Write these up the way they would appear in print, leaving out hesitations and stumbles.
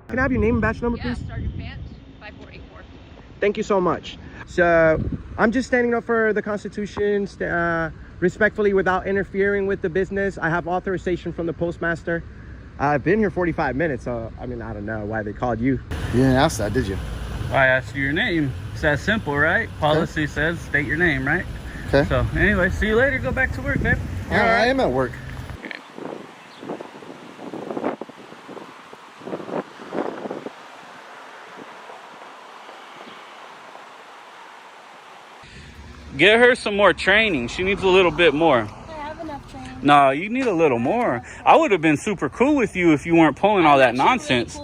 Can I have your name and badge number, please? Sergeant Fant, 5484. Thank you so much. So I'm just standing up for the Constitution, respectfully, without interfering with the business. I have authorization from the postmaster. I've been here 45 minutes, so I mean, I don't know why they called you. You didn't ask that, did you? I asked you your name. It's that simple, right? Policy says state your name, right? Okay. So anyway, see you later. Go back to work, babe. I am at work. Get her some more training. She needs a little bit more. I have enough training. No, you need a little more. I would have been super cool with you if you weren't pulling all that nonsense.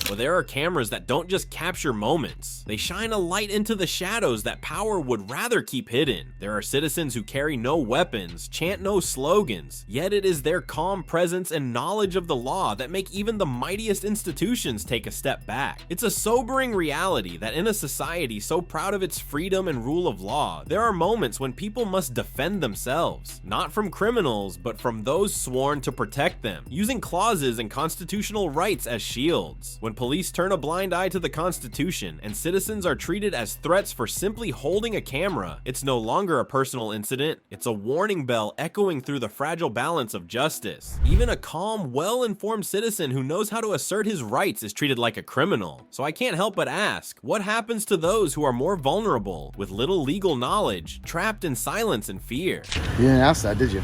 Well, there are cameras that don't just capture moments. They shine a light into the shadows that power would rather keep hidden. There are citizens who carry no weapons, chant no slogans, yet it is their calm presence and knowledge of the law that make even the mightiest institutions take a step back. It's a sobering reality that in a society so proud of its freedom and rule of law, there are moments when people must defend themselves, not from criminals, but from those sworn to protect them, using clauses and constitutional rights as shields. When police turn a blind eye to the Constitution and citizens are treated as threats for simply holding a camera, it's no longer a personal incident, it's a warning bell echoing through the fragile balance of justice. Even a calm, well-informed citizen who knows how to assert his rights is treated like a criminal. So I can't help but ask, what happens to those who are more vulnerable, with little legal knowledge, trapped in silence and fear? You didn't ask that, did you?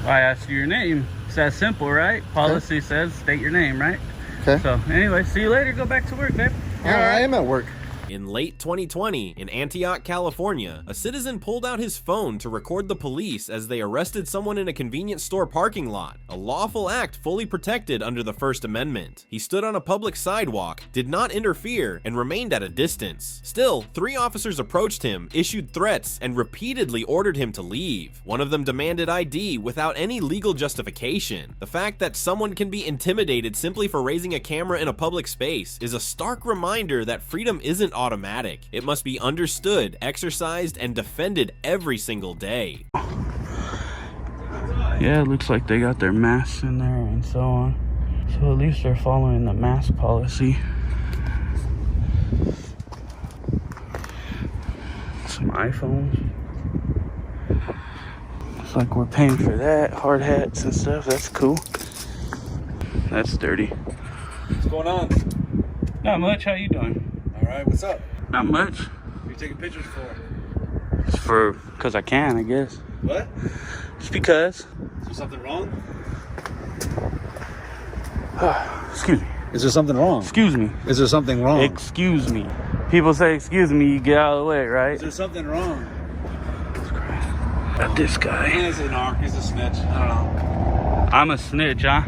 I asked you your name. It's that simple, right? Policy says state your name, right? Okay. So anyway, see you later. Go back to work, babe. I am at work. In late 2020, in Antioch, California, a citizen pulled out his phone to record the police as they arrested someone in a convenience store parking lot, a lawful act fully protected under the First Amendment. He stood on a public sidewalk, did not interfere, and remained at a distance. Still, 3 officers approached him, issued threats, and repeatedly ordered him to leave. One of them demanded ID without any legal justification. The fact that someone can be intimidated simply for raising a camera in a public space is a stark reminder that freedom isn't automatic. It must be understood, exercised, and defended every single day. Yeah, it looks like they got their masks in there and so on. So at least they're following the mask policy. Some iPhones. Looks like we're paying for that. Hard hats and stuff. That's cool. That's dirty. What's going on? Not much. How you doing? All right, what's up? Not much. What are you taking pictures for? It's because I can, I guess. What? Just because. Is there something wrong? Excuse me. Is there something wrong? Excuse me. Is there something wrong? Excuse me. People say excuse me, you get out of the way, right? Is there something wrong? Got this guy. He's a narc. He's a snitch. I don't know. I'm a snitch, huh?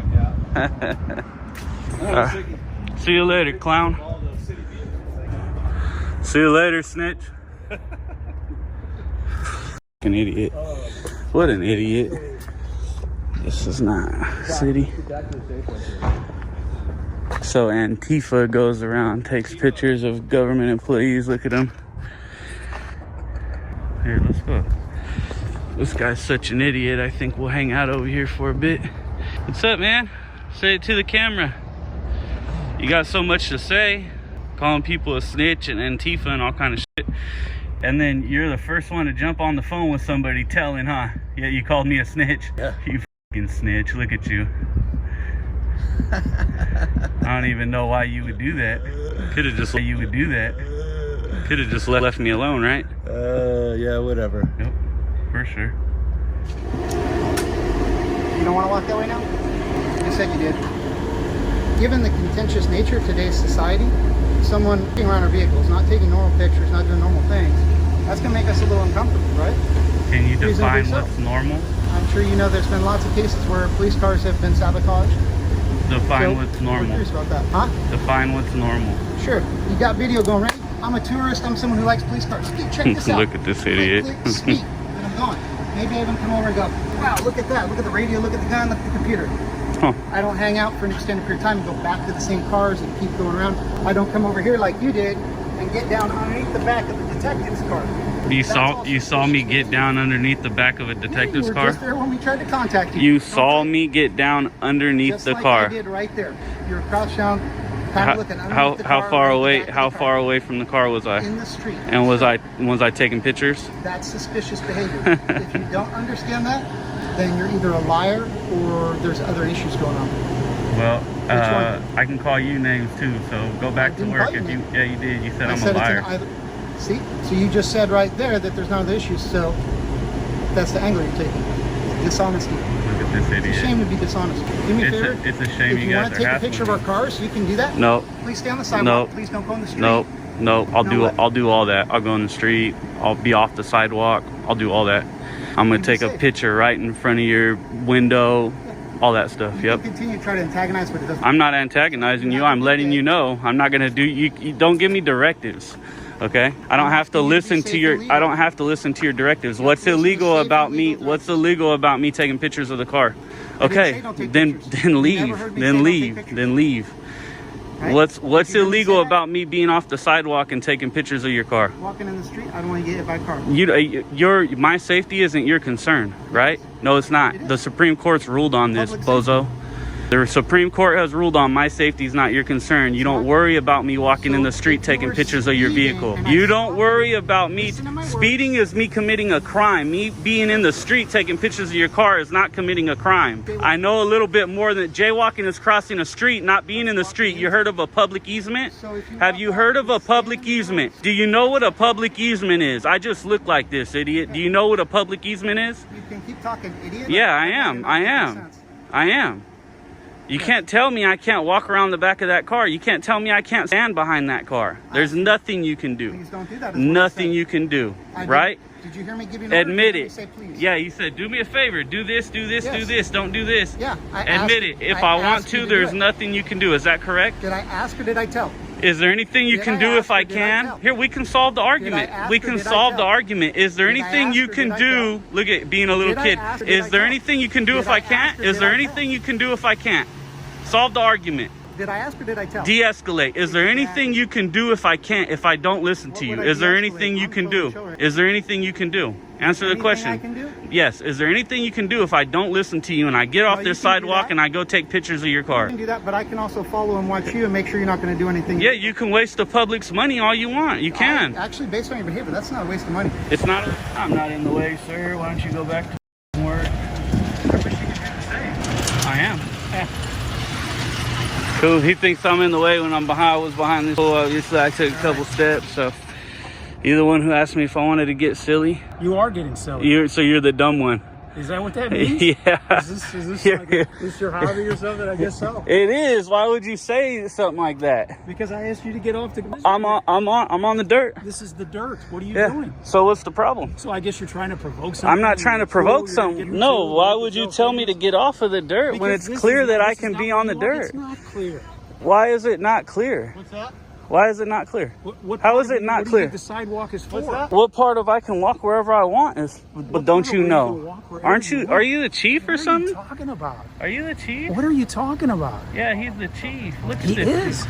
Yeah. See you later, clown. See you later, snitch. An idiot. What an idiot. This is not city. So Antifa goes around, takes pictures of government employees. Look at them. Here, let's go. This guy's such an idiot. I think we'll hang out over here for a bit. What's up, man? Say it to the camera. You got so much to say. Calling people a snitch and Antifa and all kind of shit. And then you're the first one to jump on the phone with somebody telling, huh? Yeah, you called me a snitch. Yeah. You fucking snitch. Look at you. I don't even know why you would do that. Could have just left me alone, right? Yeah, whatever. Yep, for sure. You don't want to walk that way now? You said you did. Given the contentious nature of today's society, someone walking around our vehicles, not taking normal pictures, not doing normal things, that's going to make us a little uncomfortable, right? Can you define Reasonably so. what's normal? I'm sure you know there's been lots of cases where police cars have been sabotaged. Define So, what's we're normal. curious about that. Huh? Define what's normal. Sure. You got video going, right? I'm a tourist. I'm someone who likes police cars. Check this out. Look at this idiot. Click, speak, and I'm going. Maybe I even come over and go, wow, look at that. Look at the radio, look at the gun, look at the computer. Huh. I don't hang out for an extended period of time and go back to the same cars and keep going around. I don't come over here like you did and get down underneath the back of the detective's car. You saw me get down underneath the back of a detective's you were car? just there when we tried to contact you. You saw me get down underneath just the like car. I did right there. You were crouched down Kind of looking underneath the How car, far right away? back of How the far car. away from the car was I? In the street. And was I taking pictures? That's suspicious behavior. If you don't understand that, then you're either a liar or there's other issues going on. Well, one? I can call you names too. So go back to didn't work call you if you. names. Yeah, you did. You said I I'm said a liar. it's an see? So you just said right there that there's no other issues. So that's the angle you're taking. Dishonesty. Look at this It's a idiot. shame to be dishonest. Do me a favor. It's a shame if you you guys want are to take a hassling picture of me. our cars, you can do that. No. Please stay on the sidewalk. No. Please don't go in the street. No. I'll No do what? I'll do all that. I'll go in the street. I'll be off the sidewalk. I'll do all that. I'm gonna be take a safe. picture right in front of your window. All that stuff. You Yep. can continue to try to antagonize, but it doesn't. I'm not antagonizing you. I'm letting you know. I'm not gonna do you don't give me directives. Okay? I don't have to You need to be listen to safe your and legal. I don't have to listen to your directives. What's listen to illegal safe about and me? legal What's illegal about me taking pictures of the car? didn't Okay. say don't take Then pictures. then You leave. never heard me say Then don't take leave. pictures. Then leave. Right? What's If you heard me say illegal that, about me being off the sidewalk and taking pictures of your car? walking in the street? I don't want to get hit by a car. My safety isn't your concern, right? No, it's not. It is. The Supreme Court's ruled on this, Public bozo. The Supreme Court has ruled on my safety is not your concern. You don't worry about me walking in the street if you taking were pictures of your speeding vehicle. and I You saw don't you, worry about me. listen to my words. Speeding is me committing a crime. Me being in the street taking pictures of your car is not committing a crime. I know a little bit more than jaywalking is crossing a street, not being in the street. You heard of a public easement? So if you Have walk you out, heard of you a stay public in the easement? road. Do you know what a public easement is? I just look like this, idiot. Do you know what a public easement is? You can keep talking, idiot. Yeah, I That am. doesn't I make am. sense. I am. You can't tell me I can't walk around the back of that car. You can't tell me I can't stand behind that car. There's nothing you can do. Please don't do that. is what I Nothing said. you can do. I did- Right? Did you hear me give you an order? Admit Did you it. Say please. Yeah, you said, do me a favor. Do this, do this, do Yes. this. Don't do this. Yeah. I Admit it. asked- If I want asked you to, do there's it. nothing you can do. Is that correct? Did I ask or did I tell? Is there anything you Did can I do ask if I or did I can? tell? Here, we can solve the argument. ask We or can did I solve the tell? argument. Is there Did I anything ask you or can did I do? tell? Look at being a little Did I kid. ask or did Is I there tell? anything you can do Did if I I ask can't? or Is did there I tell? anything you can do if I can't? Solve the argument. Did I ask or did I tell? De-escalate. Is there Exactly. anything you can do if I can't, if I don't listen to What you? would I Is there de-escalate? anything you I'm can going to do? show it. Is there anything you can do? Answer the Anything question. I can do? Yes. Is there anything you can do if I don't listen to you and I get off you this can do sidewalk that. and I go take pictures of your I car? can do that, but I can also follow and watch you and make sure you're not going to do anything. Yeah, you can waste the public's money all you want. You can. Actually, based on your behavior, that's not a waste of money. It's not. I'm not in the way, sir. Why don't you go back to work? I am. Cool. He thinks I'm in the way when I'm behind. I was behind this pole. Obviously, I took a couple steps. So, you're the one who asked me if I wanted to get silly. You are getting silly. So you're the dumb one. Is that what that means? Yeah. Is this your hobby or something? I guess so. It is. Why would you say something like that? Because I asked you to get off the. I'm on the dirt. This is the dirt. What are you Yeah. doing? So what's the problem? So I guess you're trying to provoke something. I'm not trying to provoke You're something. getting No, silly, why make would you yourself tell me to famous. get off of the dirt when Because it's this clear is that not- I this is can not be what on the you want. dirt? It's not clear. Why is it not clear? What's that? Why is it not clear? What How part is of it not what do you clear? think the sidewalk is for? What's that? What part of I can walk wherever I want is, but don't part you of where you can know? walk wherever Aren't you you? want? Are you the chief or What are you something? talking about? Are you the chief? What are you talking about? Yeah, he's the chief. Look at He this. is.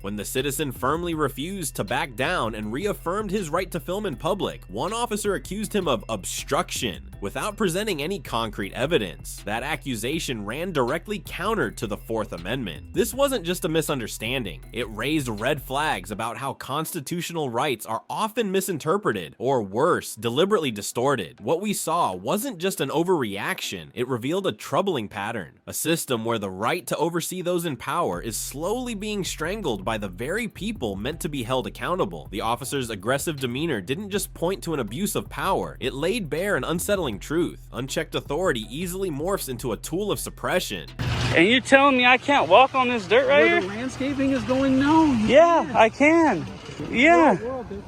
When the citizen firmly refused to back down and reaffirmed his right to film in public, one officer accused him of obstruction without presenting any concrete evidence. That accusation ran directly counter to the Fourth Amendment. This wasn't just a misunderstanding. It raised red flags about how constitutional rights are often misinterpreted, or worse, deliberately distorted. What we saw wasn't just an overreaction, it revealed a troubling pattern. A system where the right to oversee those in power is slowly being strangled by the very people meant to be held accountable. The officer's aggressive demeanor didn't just point to an abuse of power, it laid bare an unsettling truth. Unchecked authority easily morphs into a tool of suppression. And you're telling me I can't walk on this dirt right Where here? the landscaping is going? No. You Yeah, can't. I can. Yeah.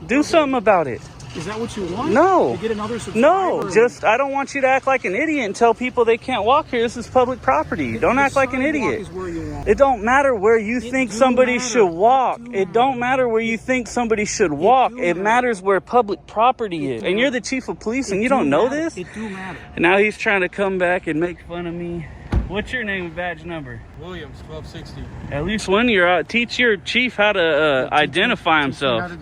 Do something about it. Is that what you want? No. To get another subscriber? No, just I don't want you to act like an idiot and tell people they can't walk here. This is public property. Don't The act like an sidewalk idiot. is where you want. It don't matter where you think do somebody matter. should walk. It do It don't matter where you think somebody should walk. do It matter. matters where public property is. do And you're matter. the chief of police and It you do don't know matter. this? It do matter. And now he's trying to come back and make fun of me. What's your name and badge number? Williams, 1260. At least when you're out, teach your chief how to identify himself.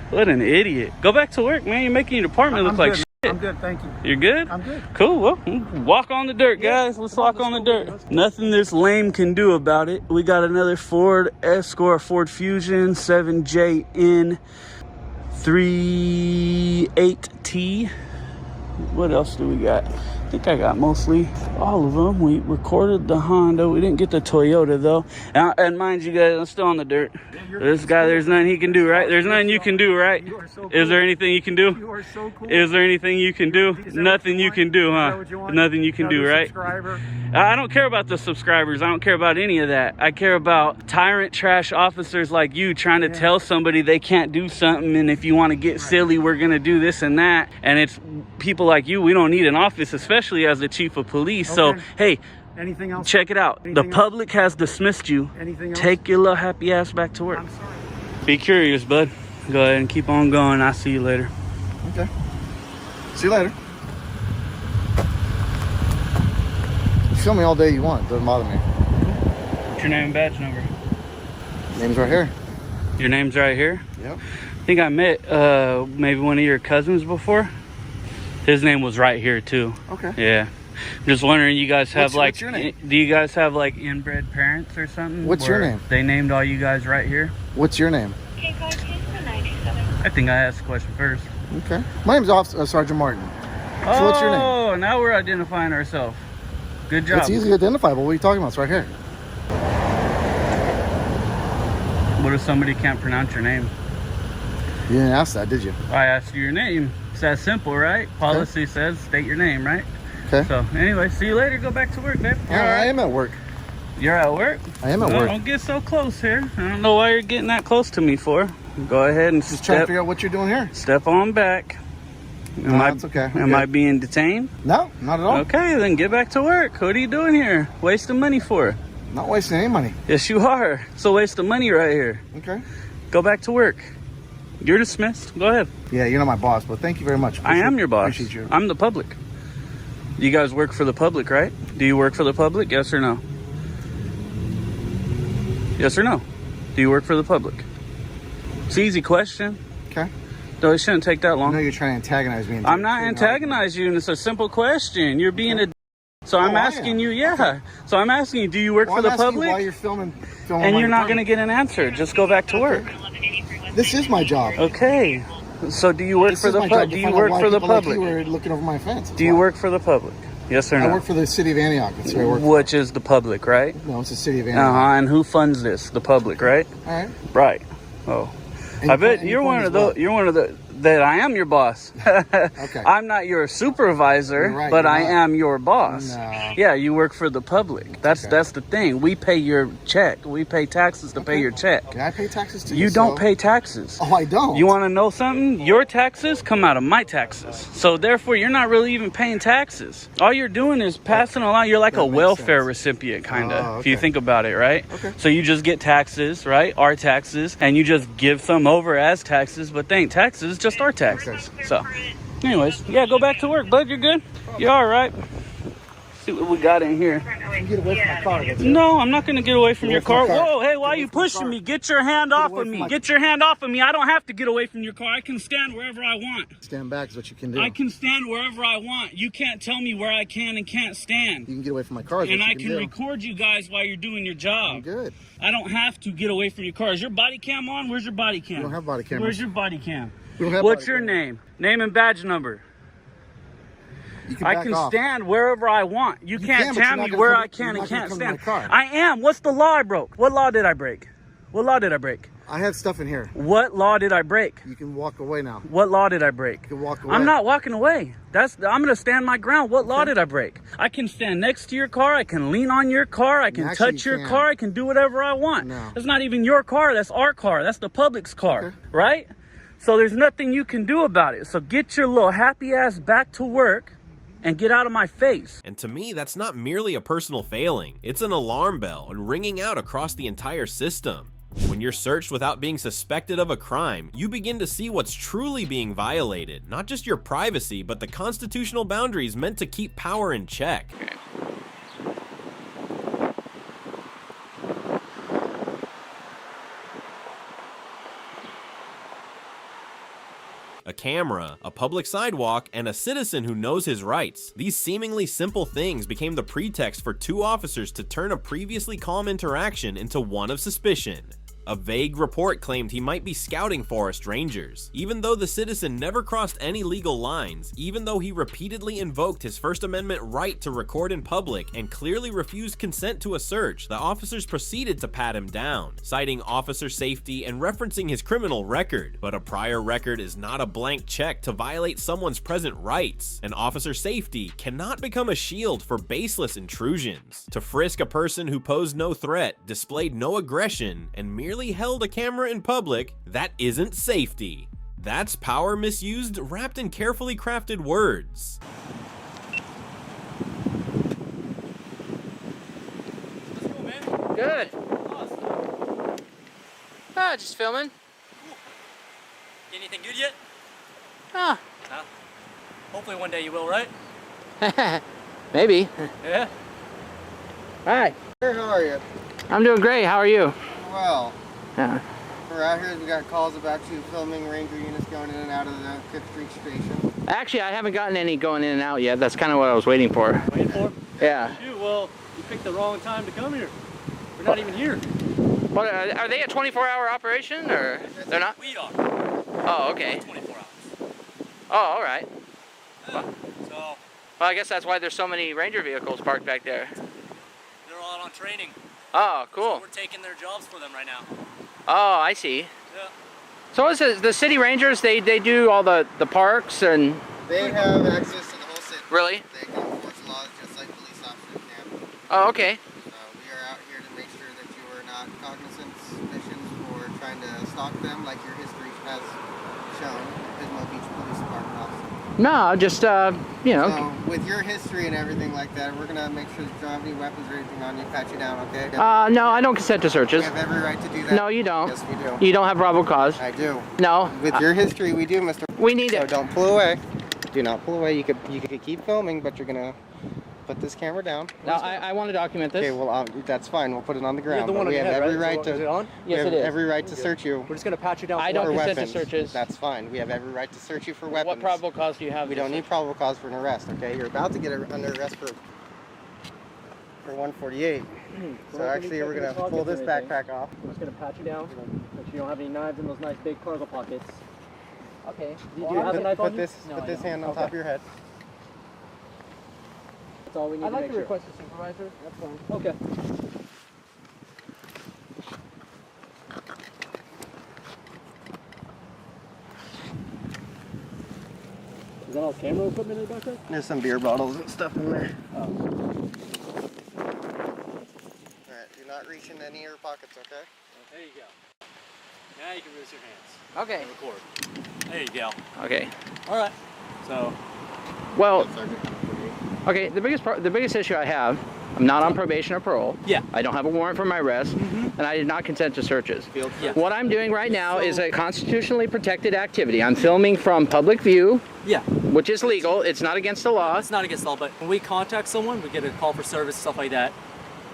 What an idiot. Go back to work, man. You're making your department look like shit. I'm good, thank you. You're good? I'm good. Cool. Well, walk on the dirt, guys. Let's walk on the dirt. Nothing this lame can do about it. We got another Ford Escort, Ford Fusion 7JN 38T. What else do we got? I think I got mostly all of them. We recorded the Honda. We didn't get the Toyota though. And mind you guys, I'm still on the dirt. This guy, there's nothing he can do, right? There's nothing you can do, right? You are so cool. Is there anything you can do? You are so cool. Is there anything you can do? Is that Nothing what you want? can do, Is huh? that what you want? Nothing you can do, Another right? Subscriber. I don't care about the subscribers. I don't care about any of that. I care about tyrant trash officers like you trying to tell somebody they can't do something, and if you want to get silly, we're going to do this and that. And it's people like you. We don't need an office, especially as the chief of police. So, Okay. hey, Anything else? check it out. Anything The public has dismissed you. Anything else? Take your little happy ass back to work. I'm sorry. Be curious, bud. Go ahead and keep on going. I'll see you later. Okay. See you later. You film me all day you want. Doesn't bother me. What's your name and badge number? Name's right here. Your name's right here? Yep. I think I met maybe one of your cousins before. His name was right here too. Okay. Yeah. I'm just wondering, you guys have What's your name? do you guys have like inbred parents or something? What's your where name? They named all you guys right here? What's your name? I think I asked the question first. Okay. My name's Sergeant Martin. So what's your name? Oh, now we're identifying ourselves. Good job. It's easily identifiable. What are you talking about? It's right here. What if somebody can't pronounce your name? You didn't ask that, did you? I asked you your name. It's that simple, right? Policy says state your name, right? Okay. So anyway, see you later. Go back to work, babe. Oh, I am at work. You're at work? I am at Well, work. don't get so close here. I don't know why you're getting that close to me for. Go ahead and Just trying to figure out what you're doing here. step on back. No, that's okay. Am I being detained? No, not at all. Okay, then get back to work. What are you doing here? Wasting money for? Not wasting any money. Yes, you are. It's a waste of money right here. Okay. Go back to work. You're dismissed. Go ahead. Yeah, you're not my boss, but thank you very much. I am your boss. Appreciate you. I'm the public. You guys work for the public, right? Do you work for the public? Yes or no? Yes or no? Do you work for the public? It's an easy question. Okay. No, it shouldn't take that I long. know you're trying to antagonize me. I'm not antagonizing you. It's a simple question. You're being a... So I'm asking you, So I'm asking you, do you work for the public? Why you're filming And you're not going to get an answer. Just go back to work. This is my job. Okay. So do you work This for is the my job public? to Do you find out work why for the people like public? you were looking over my fence. Do you work for the public? Yes or no? I work for the city of Antioch. That's where I work. Which is the public, right? No, it's the city of Antioch. And who funds this? The public, right? All right. Right. Oh. And I you bet fund- you're you one fund of as well. the. You're one of the. That I am your boss. Okay. I'm not your supervisor, You're right, but you're I not. am your boss. No. Yeah, you work for the public. That's the thing. We pay your check. We pay taxes to pay your check. Yeah, I pay taxes too. You don't so- pay taxes. Oh, I don't. You want to know something? Your taxes come out of my taxes. So therefore, you're not really even paying taxes. All you're doing is passing along. You're like That a makes welfare sense. recipient, kind of, Oh, if you okay. think about it, right? Okay. So you just get taxes, right? Our taxes, and you just give some over as taxes, but they ain't taxes, just our taxes. So, anyways, yeah, go back to work, bud. You're good? You're all right. See what we got in here. You get away from my car. That's it. No, I'm not going to get away from Get your away from car. my car. Whoa, hey, why are Get you away from my pushing car. me? Get your hand off away of from me. my- Get your hand off of me. I don't have to get away from your car. I can stand wherever I want. Stand back is what you can do. I can stand wherever I want. You can't tell me where I can and can't stand. You can get away from my car. Is And what I you can do. record you guys while you're doing your job. Good. I don't have to get away from your car. Is your body cam on? Where's your body cam? We don't have body cameras. Where's your body cam? We don't have What's body your cameras. name? Name and badge number. You can I back can off. stand wherever I want. You You can't can, but tell you're not me gonna where come- I can you're and not gonna can't come to my stand. car. I am. What's the law I broke? What law did I break? What law did I break? I have stuff in here. What law did I break? You can walk away now. What law did I break? You can walk away. I'm not walking away. I'm gonna stand my ground. What law did I break? I can stand next to your car. I can lean on your car. I can Actually, touch you your can't. car. I can do whatever I want. No. That's not even your car. That's our car. That's the public's car, Okay. right? So there's nothing you can do about it. So get your little happy ass back to work and get out of my face. And to me, that's not merely a personal failing. It's an alarm bell and ringing out across the entire system. When you're searched without being suspected of a crime, you begin to see what's truly being violated. Not just your privacy, but the constitutional boundaries meant to keep power in check. a camera, a public sidewalk, and a citizen who knows his rights. These seemingly simple things became the pretext for two officers to turn a previously calm interaction into one of suspicion. A vague report claimed he might be scouting forest rangers. Even though the citizen never crossed any legal lines, even though he repeatedly invoked his First Amendment right to record in public and clearly refused consent to a search, the officers proceeded to pat him down, citing officer safety and referencing his criminal record. But a prior record is not a blank check to violate someone's present rights, and officer safety cannot become a shield for baseless intrusions. To frisk a person who posed no threat, displayed no aggression, and merely held a camera in public, that isn't safety. That's power misused wrapped in carefully crafted words. Let's go, man. Good. Awesome. Ah, just filming. Get anything good yet? Ah. Hopefully one day you will, right? Maybe. Yeah. Hi. Hey, how are you? I'm doing great. How are you? Well. Yeah. We're out here, we got calls about you filming ranger units going in and out of the Fifth Street station. Actually, I haven't gotten any going in and out yet. That's kind of what I was waiting for. Waiting for? Yeah. Shoot, well, you picked the wrong time to come here. We're not even here. What, are they a 24-hour operation, or they're not? We are. Oh, okay. 24 hours. Oh, all right. Yeah. So, Well, I guess that's why there's so many ranger vehicles parked back there. they're all on training. Oh, cool. So we're taking their jobs for them right now. Oh, I see. Yeah. So is it the city rangers? They do all the parks and. They have access to the whole city. Really? They can enforce laws just like police officers can. Oh, okay. We are out here to make sure that you are not cognizant suspicions for trying to stalk them like your history has shown. Pismo Beach Police Department officer. No, just you know. So, with your history and everything like that, we're gonna make sure that you don't have any weapons or anything on you, pat you down, okay? No, I don't consent to We searches. have every right to do that. No, you don't. Yes, we do. You don't have probable cause. I do. No. With your history, we do, Mr. We need So it. don't pull away. Do not pull away. You could keep filming, but you're gonna put this camera down. No, I want to document this. Okay, well, that's fine. We'll put it on the ground. the one but we on have your head, every right? right So is it to. on? Yes, we have it is. every right to search you. We're just going to pat you down I don't for consent weapons. to searches. That's fine. We have every right to search you for weapons. What probable cause do you have? We don't need probable cause for an arrest. Okay, you're about to get under arrest for 148. So actually, we're gonna pull this backpack off. I'm just going to pat you down. Make sure you don't have any knives in those nice big cargo pockets. Okay. Do you have a knife on you? Put this hand on top of your head. That's all we need I'd to like make to sure. request a supervisor. That's fine. Okay. Is that all camera equipment in the backpack? There's some beer bottles and stuff in there. Oh. All right, do not reach in any of your pockets, okay? There you go. Now you can release your hands. Okay. And record. There you go. Okay. All right. So, Well, okay. The biggest issue I have, I'm not on probation or parole. Yeah. I don't have a warrant for my arrest, and I did not consent to searches. Yeah. What I'm doing right now is a constitutionally protected activity. I'm filming from public view, yeah. which is legal. It's not against the law. It's not against the law, but when we contact someone, we get a call for service, stuff like that.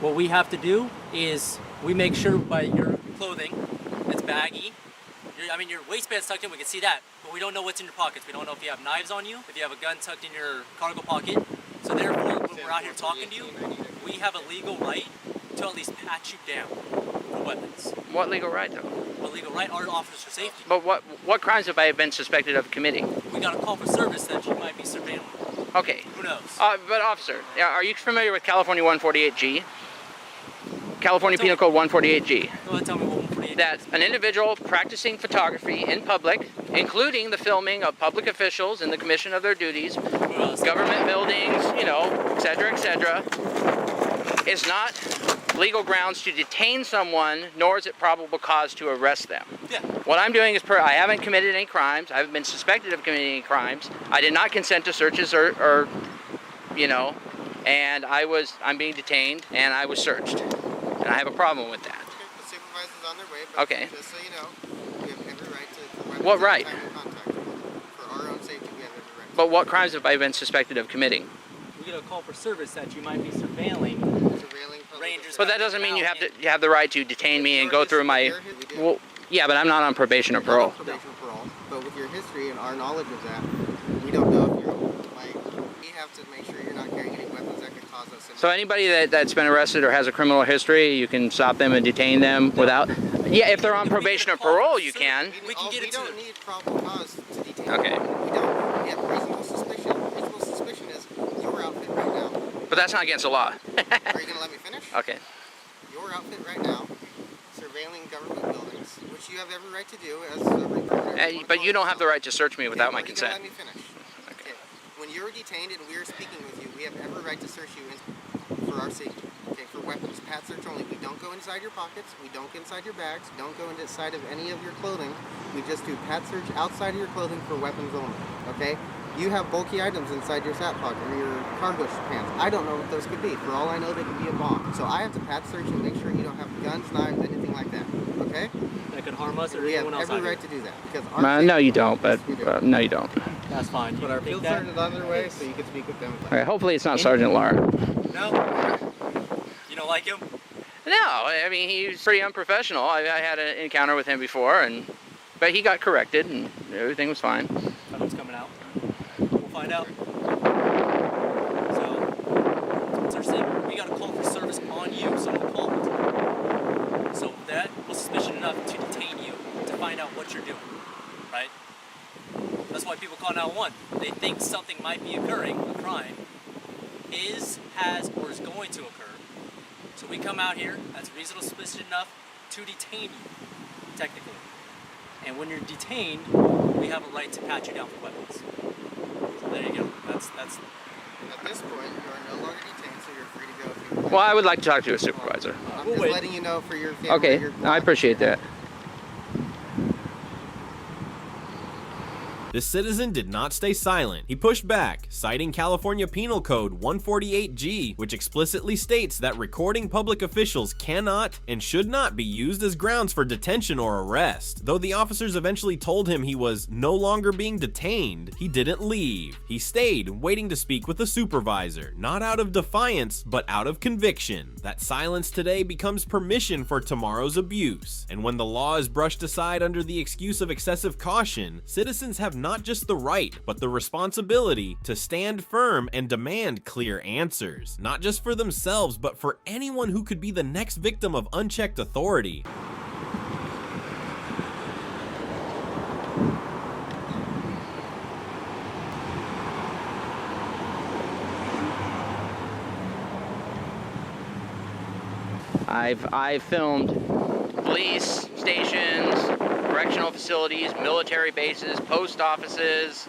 What we have to do is we make sure by your clothing, it's baggy. Your waistband's tucked in, we can see that, but we don't know what's in your pockets. We don't know if you have knives on you, if you have a gun tucked in your cargo pocket. So therefore, when we're out here talking to you, we have a legal right to at least pat you down for weapons. What legal right, though? A legal right, our officer safety. But what crimes have I been suspected of committing? We got a call for service that you might be surveilling. Okay. Who knows? But officer, are you familiar with California 148G? California Penal Code 148G. Go ahead, tell me what 148 That an individual practicing photography in public, including the filming of public officials in the commission of their duties, government buildings, et cetera, is not legal grounds to detain someone, nor is it probable cause to arrest them. Yeah. What I'm doing is I haven't committed any crimes. I haven't been suspected of committing any crimes. I did not consent to searches or and I'm being detained and I was searched. And I have a problem with that. Okay, the supervisor's on their way, but Okay. just so you know, we have every right to weapons What right? anytime we contact them. For our own safety, we have every right. But what crimes have I been suspected of committing? We get a call for service that you might be surveilling. Surveilling public Rangers. But that doesn't mean you have the right to detain me and go through my. We do. Well, yeah, but I'm not on probation or Not parole. on probation or parole, but with your your history and our knowledge of that, we don't know if you're like. We have to make sure you're not carrying any weapons that could cause us. So anybody that's been arrested or has a criminal history, you can stop them and detain them without. Yeah, if they're on probation or parole, you can. We can get we it to don't them. need probable cause to detain. Okay. We don't. We have reasonable suspicion. Reasonable suspicion is your outfit right now. But that's not against the law. Are you gonna let me finish? Okay. Your outfit right now, surveilling government buildings, which you have every right to do as a reporter. But you don't have the right to search me without my Are you gonna consent. let me finish? Okay. When you're detained and we're speaking with you, we have every right to search you for our safety. Okay, for weapons, pat search only. We don't go inside your pockets. We don't go inside your bags. Don't go inside of any of your clothing. We just do pat search outside of your clothing for weapons only. Okay. You have bulky items inside your sat pocket or your cargo pants. I don't know what those could be. For all I know, they could be a bomb. So I have to pat search and make sure you don't have guns, knives, anything like that. Okay? That could harm us or We have anyone else. every out right here. to do that because our No, you don't. Yes, But we do. no, you don't. That's fine. But our field sergeant is the other way, so you can speak with them. Okay. Hopefully, it's not Sergeant Lara. No. You don't like him? No, I mean he's pretty unprofessional. I had an encounter with him before, but he got corrected and everything was fine. Something's coming out. We'll find out. So, it's our thing. We got a call for service on you. Someone called. So that was suspicion enough to detain you to find out what you're doing, right? That's why people call 911. They think something might be occurring, a crime has, or is going to occur. So we come out here, that's reasonable suspicion enough to detain you, technically. And when you're detained, we have a right to pat you down for weapons. So there you go. That's. At this point, you are no longer detained, so you're free to go if you want. Well, I would like to talk to a supervisor. I'm We'll just wait. letting you know for your family. Okay, your I appreciate that. This citizen did not stay silent. He pushed back, citing California Penal Code 148G, which explicitly states that recording public officials cannot and should not be used as grounds for detention or arrest. Though the officers eventually told him he was no longer being detained, he didn't leave. He stayed, waiting to speak with a supervisor, not out of defiance, but out of conviction. That silence today becomes permission for tomorrow's abuse. And when the law is brushed aside under the excuse of excessive caution, citizens have not just the right, but the responsibility to stand firm and demand clear answers, not just for themselves, but for anyone who could be the next victim of unchecked authority. I've filmed police stations, correctional facilities, military bases, post offices,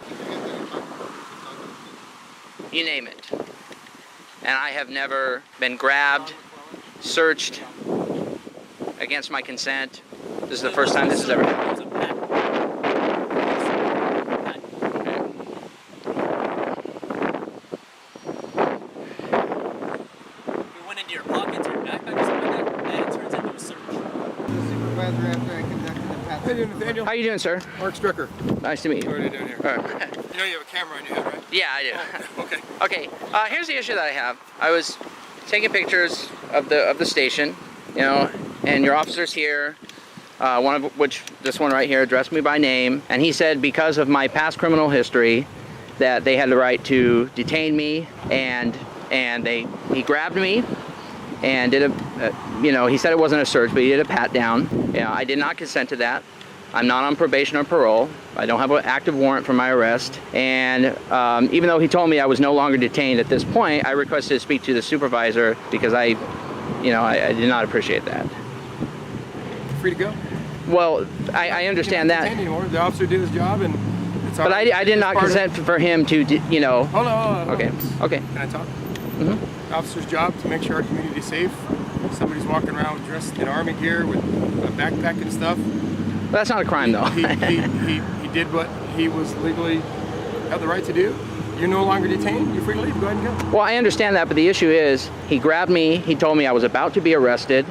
you name it. And I have never been grabbed, searched against my consent. This is the first time this has ever happened. We went into your pockets or your backpack or something like that, and it turns into a search. Supervisor after I conducted the pat search. Nathaniel? How you doing, sir? Mark Stricker. Nice to meet What you. are you doing here? All right. You know you have a camera on your head, right? Yeah, I do. Okay. Okay, here's the issue that I have. I was taking pictures of the station, you know, and your officer's here, one of which, this one right here, addressed me by name, and he said because of my past criminal history that they had the right to detain me, and he grabbed me and did you know, he said it wasn't a search, but he did a pat down. You know, I did not consent to that. I'm not on probation or parole. I don't have an active warrant for my arrest. And even though he told me I was no longer detained at this point, I requested to speak to the supervisor because I did not appreciate that. Free to go. Well, I understand You're not that. detained anymore. The officer did his job, and it's all But right. I did not It's part of- consent for him to, you know. Hold on. Okay, okay. Can I talk? Mhm. The officer's job to make sure our community is safe. Somebody's walking around dressed in army gear with a backpack and stuff. But that's not a crime, though. He did what he was legally had the right to do. You're no longer detained. You're free to leave. Go ahead and go. Well, I understand that, but the issue is he grabbed me, he told me I was about to be arrested,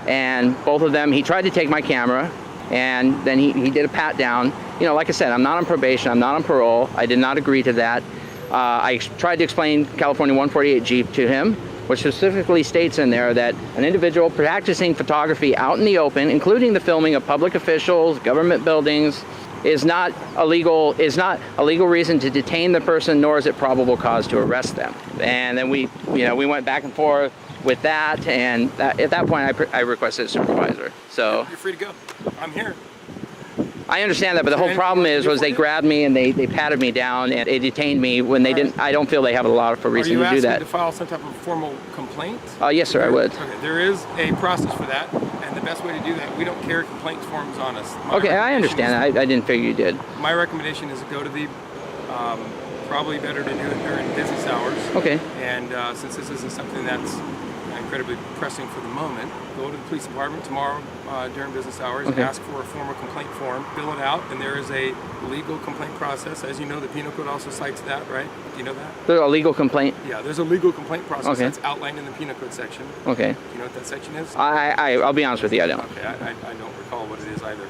and both of them, he tried to take my camera, and then he did a pat down. You know, like I said, I'm not on probation, I'm not on parole, I did not agree to that. I tried to explain California 148G to him, which specifically states in there that an individual practicing photography out in the open, including the filming of public officials, government buildings, is not a legal reason to detain the person, nor is it probable cause to arrest them. And then we went back and forth with that, and at that point I requested a supervisor. So you're free to go. I'm here. I understand that, but the whole problem was they grabbed me and they patted me down and they detained me when they didn't. I don't feel they have a lot of reason to do that. Are you asking to file some type of formal complaint? Yes, sir, I would. Okay, there is a process for that, and the best way to do that, we don't carry complaints forms on us. Okay, I understand. I didn't figure you did. My recommendation is to go to the, probably better to do it during business hours. Okay. And since this isn't something that's incredibly pressing for the moment, go to the police department tomorrow during business hours and ask for a formal complaint form, fill it out, and there is a legal complaint process. As you know, the penal code also cites that, right? Do you know that? There's a legal complaint? Yeah, there's a legal complaint process that's outlined in the penal code section. Okay. Do you know what that section is? I'll be honest with you, I don't. Okay, I don't recall what it is either.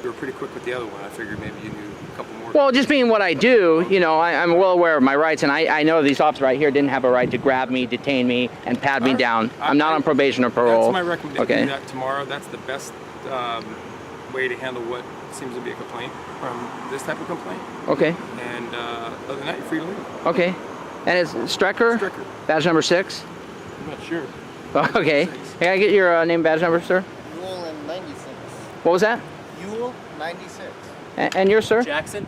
You were pretty quick with the other one. I figured maybe you knew a couple more. Well, just being what I do, I'm well aware of my rights, and I know these officers right here didn't have a right to grab me, detain me, and pat me down. I'm not on probation or parole. That's my recommendation. Okay. Do that tomorrow. That's the best way to handle what seems to be a complaint from this type of complaint. Okay. And other than that, you're free to leave. Okay. And it's Strecker? Strecker. Badge number 6? I'm not sure. Okay. Can I get your name, badge number, sir? Ewell in 96. What was that? Ewell 96. And yours, sir? Jackson,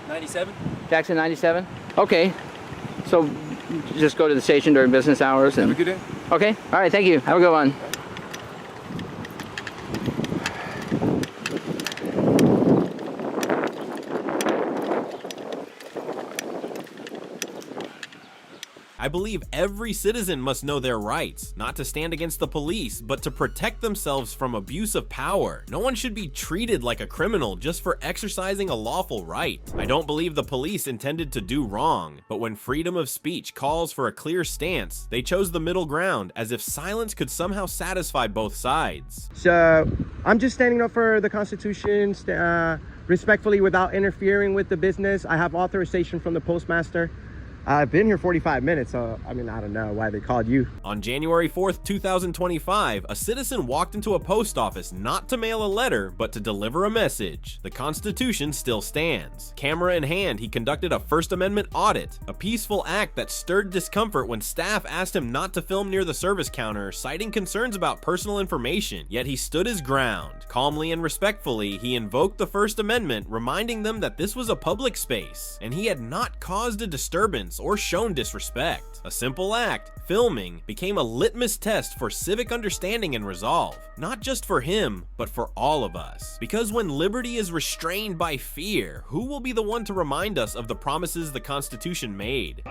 97. Jackson 97. Okay. So just go to the station during business hours and. Have a good day. Okay. All right. Thank you. Have a good one. I believe every citizen must know their rights, not to stand against the police, but to protect themselves from abuse of power. No one should be treated like a criminal just for exercising a lawful right. I don't believe the police intended to do wrong, but when freedom of speech calls for a clear stance, they chose the middle ground, as if silence could somehow satisfy both sides. So I'm just standing up for the Constitution, respectfully, without interfering with the business. I have authorization from the postmaster. I've been here 45 minutes, so I mean, I don't know why they called you. On January 4th, 2025, a citizen walked into a post office not to mail a letter, but to deliver a message. The Constitution still stands. Camera in hand, he conducted a First Amendment audit, a peaceful act that stirred discomfort when staff asked him not to film near the service counter, citing concerns about personal information, yet he stood his ground. Calmly and respectfully, he invoked the First Amendment, reminding them that this was a public space, and he had not caused a disturbance or shown disrespect. A simple act, filming, became a litmus test for civic understanding and resolve, not just for him, but for all of us. Because when liberty is restrained by fear, who will be the one to remind us of the promises the Constitution made?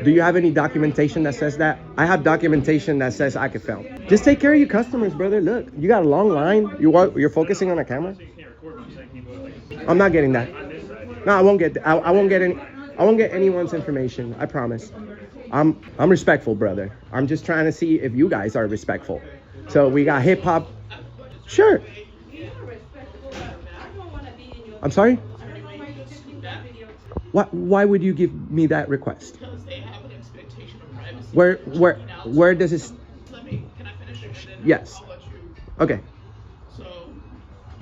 Do you have any documentation that says that? I have documentation that says I can film. Just take care of your customers, brother. Look, you got a long line. You're focusing on a camera. I'm not getting that. No, I won't get. I won't get any. I won't get anyone's information. I promise. I'm respectful, brother. I'm just trying to see if you guys are respectful. So we got hip hop. Sure. I'm sorry. Why would you give me that request? Because they have an expectation of privacy. Where does it? Can I finish it? Yes. I'll let you. Okay. So,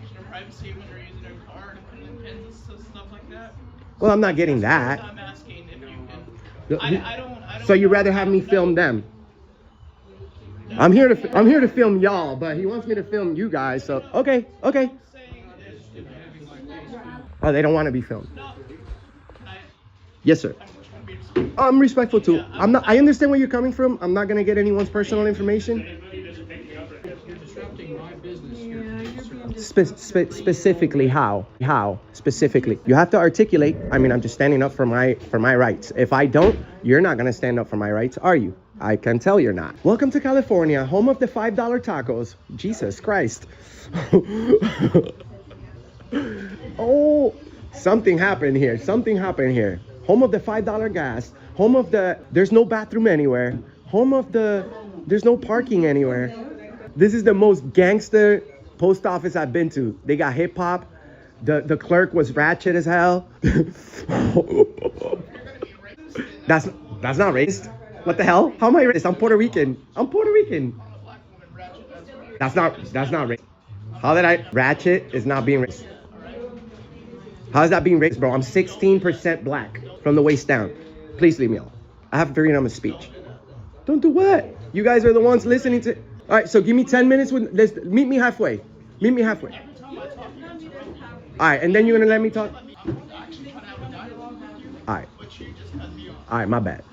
using your privacy when you're using your car to put in pins and stuff like that. Well, I'm not getting that. I'm asking if you can. I don't. So you'd rather have me film them? No. I'm here to film y'all, but he wants me to film you guys. So okay. Oh, they don't want to be filmed. No. Yes, sir. I'm respectful too. I'm not. I understand where you're coming from. I'm not gonna get anyone's personal information. Specifically, how? How specifically? You have to articulate. I mean, I'm just standing up for my rights. If I don't, you're not gonna stand up for my rights, are you? I can tell you're not. Welcome to California, home of the $5 tacos. Jesus Christ. Oh, something happened here. Home of the $5 gas. Home of the there's no bathroom anywhere. Home of the there's no parking anywhere. This is the most gangster post office I've been to. They got hip hop. The clerk was ratchet as hell. That's not racist. What the hell? How am I racist? I'm Puerto Rican. That's not racist. How did I ratchet is not being racist? How is that being racist, bro? I'm 16% black from the waist down. Please leave me alone. I have freedom of speech. Don't do what? You guys are the ones listening to. All right, so give me 10 minutes with this. Meet me halfway. Meet me halfway. All right, and then you're gonna let me talk. All right. All right, my bad.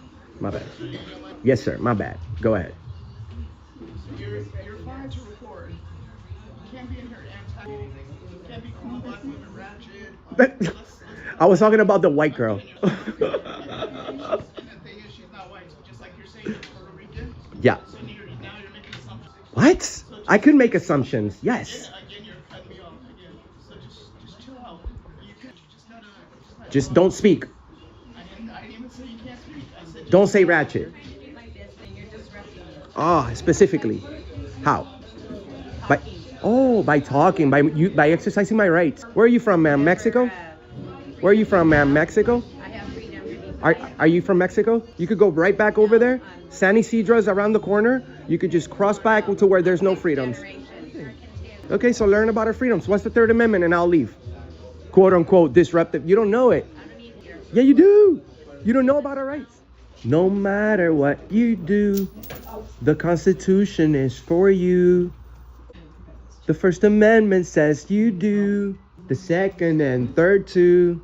My bad. Yes, sir. My bad. Go ahead. You're fine to record. You can't be in here anti-anything. You can't be calling black women ratchet. I was talking about the white girl. And the thing is, she's not white. So just like you're saying, you're Puerto Rican. Yeah. So now you're making assumptions. What? I could make assumptions. Yes. Again, you're cutting me off again. So just chill out. You just gotta. Just don't speak. I didn't even say you can't speak. I said Don't say ratchet. Oh, specifically. How? By talking, by exercising my rights. Where are you from, ma'am? Mexico? Where are you from, ma'am? Mexico? Are you from Mexico? You could go right back over there. San Isidro's around the corner. You could just cross back to where there's no freedoms. Okay, so learn about our freedoms. What's the Third Amendment? And I'll leave. Quote unquote disruptive. You don't know it. Yeah, you do. You don't know about our rights. No matter what you do, the Constitution is for you. The First Amendment says you do. The Second and Third too.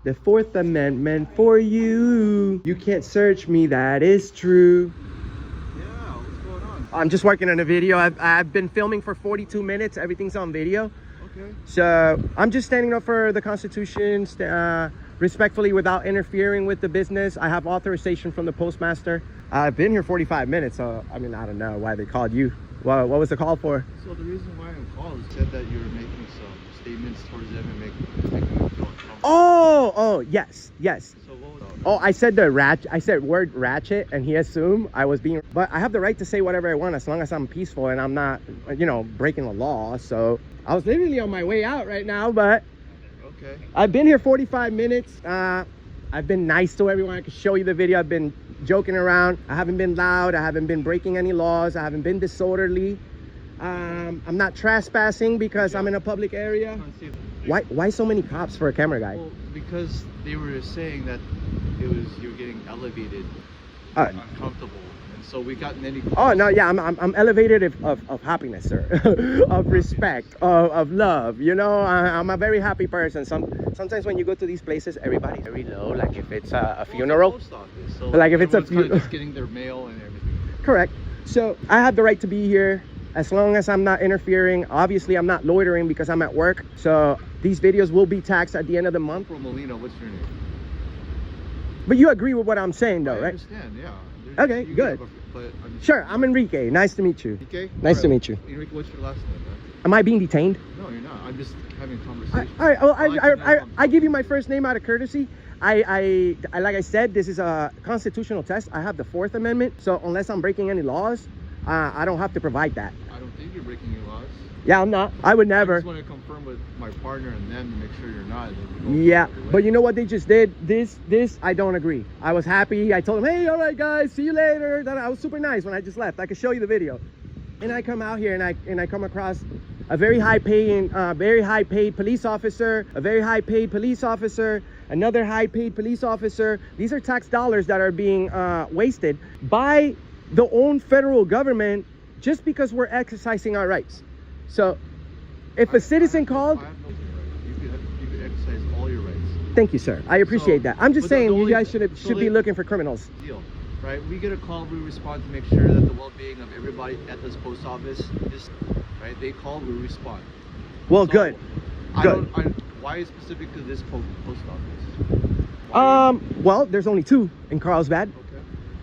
The Fourth Amendment for you. You can't search me, that is true. Yeah, what's going on? I'm just working on a video. I've been filming for 42 minutes. Everything's on video. Okay. So I'm just standing up for the Constitution, respectfully, without interfering with the business. I have authorization from the postmaster. I've been here 45 minutes, so I mean, I don't know why they called you. What was the call for? So the reason why I called said that you were making some statements towards them and making them feel uncomfortable. Oh, yes. So what was Oh, I said I said word ratchet, and he assumed I was being. But I have the right to say whatever I want as long as I'm peaceful and I'm not, breaking the law. So I was literally on my way out right now, but okay. I've been here 45 minutes. I've been nice to everyone. I can show you the video. I've been joking around. I haven't been loud. I haven't been breaking any laws. I haven't been disorderly. I'm not trespassing because I'm in a public area. Why so many cops for a camera guy? Well, because they were saying that you were getting elevated, uncomfortable, and so we got many. Oh no, yeah, I'm elevated of happiness, sir, of respect, of love. I'm a very happy person. Sometimes when you go to these places, everybody's very low. Like if it's a funeral, Post office, so like if it's a funeral, just getting their mail and everything. Correct. So I have the right to be here as long as I'm not interfering. Obviously, I'm not loitering because I'm at work. So these videos will be taxed at the end of the month. From Molina, what's your name? But you agree with what I'm saying, though, right? I understand, yeah. Okay, good. But Sure, I'm Enrique. Nice to meet you. Okay. Nice to meet you. Enrique, what's your last name, man? Am I being detained? No, you're not. I'm just having a conversation. All right. Well, I give you my first name out of courtesy. I like I said, this is a constitutional test. I have the Fourth Amendment, so unless I'm breaking any laws, I don't have to provide that. I don't think you're breaking any laws. Yeah, I'm not. I would never. I just want to confirm with my partner and them to make sure you're not. Yeah, but you know what they just did? This, I don't agree. I was happy. I told them, hey, all right, guys, see you later. I was super nice when I just left. I could show you the video. And I come out here and I come across a very high paid police officer, a very high paid police officer, another high paid police officer. These are tax dollars that are being wasted by the own federal government just because we're exercising our rights. So if a citizen called, you could exercise all your rights. Thank you, sir. I appreciate that. I'm just saying you guys should be looking for criminals. Deal, right? We get a call, we respond to make sure that the well-being of everybody at this post office is right. They call, we respond. Well, So, good. Why specific to this post office? Well, there's only two in Carlsbad.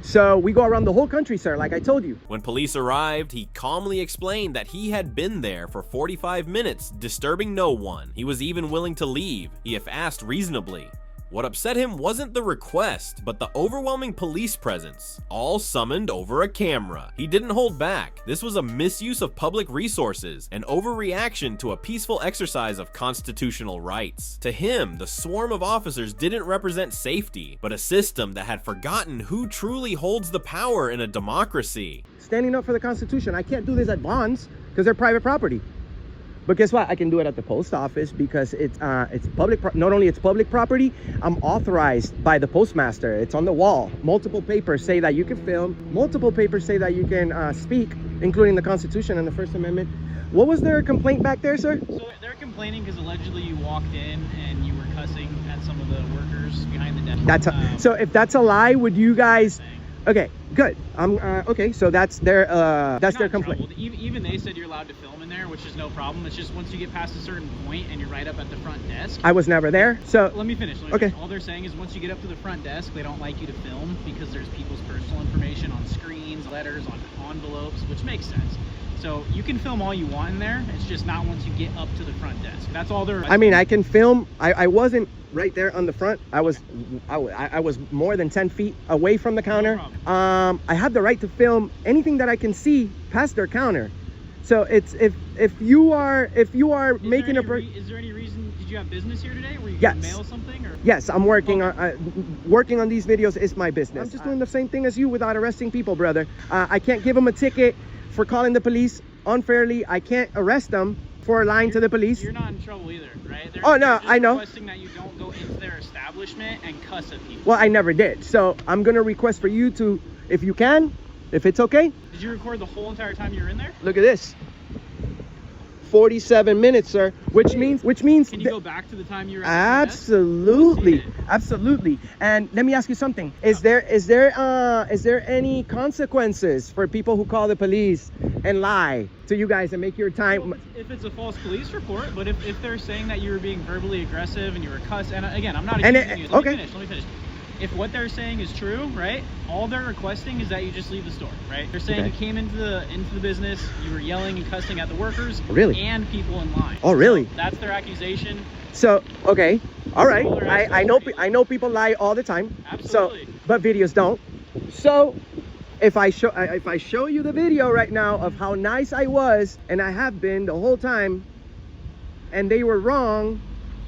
So we go around the whole country, sir, like I told you. When police arrived, he calmly explained that he had been there for 45 minutes, disturbing no one. He was even willing to leave, if asked reasonably. What upset him wasn't the request, but the overwhelming police presence, all summoned over a camera. He didn't hold back. This was a misuse of public resources, an overreaction to a peaceful exercise of constitutional rights. To him, the swarm of officers didn't represent safety, but a system that had forgotten who truly holds the power in a democracy. Standing up for the Constitution. I can't do this at bonds because they're private property. But guess what? I can do it at the post office because it's public. Not only it's public property, I'm authorized by the postmaster. It's on the wall. Multiple papers say that you can film. Multiple papers say that you can speak, including the Constitution and the First Amendment. What was their complaint back there, sir? So they're complaining because allegedly you walked in and you were cussing at some of the workers behind the desk. So if that's a lie, would you guys? Okay, good. Okay. So that's their complaint. Even they said you're allowed to film in there, which is no problem. It's just once you get past a certain point and you're right up at the front desk. I was never there, so let me finish. Okay. All they're saying is once you get up to the front desk, they don't like you to film because there's people's personal information on screens, letters, on envelopes, which makes sense. So you can film all you want in there. It's just not once you get up to the front desk. That's all they're. I mean, I can film. I wasn't right there on the front. I was more than 10 feet away from the counter. No I have the right to film anything that I can see past their counter. So it's if you are making is there any reason? Did you have business here today? Were you yes. going to mail something? Or? Yes, I'm working on these videos. Is my business. I'm just doing the same thing as you without arresting people, brother. I can't give them a ticket for calling the police unfairly. I can't arrest them for lying to the police. You're not in trouble either, right? Oh no, I know. Requesting that you don't go into their establishment and cuss at people. Well, I never did. So I'm gonna request for you to, if you can, if it's okay. Did you record the whole entire time you were in there? Look at this. 47 minutes, sir. Which means. Can you go back to the time you were at absolutely, absolutely. And let me ask you something. Is there any consequences for people who call the police and lie to you guys and make your time? Well, if it's a false police report, but if they're saying that you were being verbally aggressive and you were cussing, and again, I'm not accusing you. Let me finish. If what they're saying is true, right, all they're requesting is that you just leave the store, right? They're saying you came into the business, you were yelling and cussing at the workers, really, and people in line. Oh, really? So that's their accusation. So okay, all right. I know people lie all the time. Absolutely. So, but videos don't. So if I show you the video right now of how nice I was, and I have been the whole time, and they were wrong,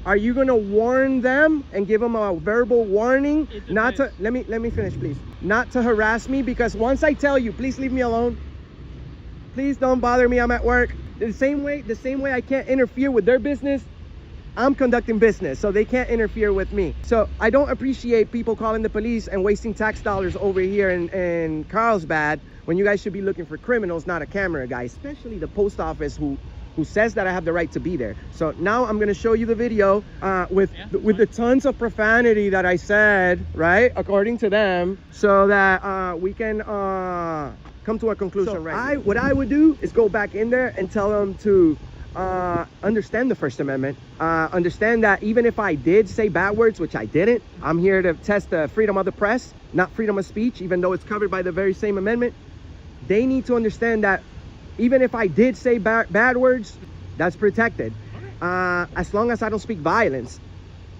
are you gonna warn them and give them a verbal warning not to? Let me finish, please. Not to harass me, because once I tell you, please leave me alone. Please don't bother me. I'm at work. The same way I can't interfere with their business, I'm conducting business, so they can't interfere with me. So I don't appreciate people calling the police and wasting tax dollars over here in Carlsbad when you guys should be looking for criminals, not a camera guy, especially the post office who says that I have the right to be there. So now I'm gonna show you the video with the tons of profanity that I said, right, according to them, so that we can come to a conclusion. So what I would do is go back in there and tell them to understand the First Amendment, understand that even if I did say bad words, which I didn't, I'm here to test the freedom of the press, not freedom of speech, even though it's covered by the very same amendment. They need to understand that even if I did say bad words, that's protected. As long as I don't speak violence.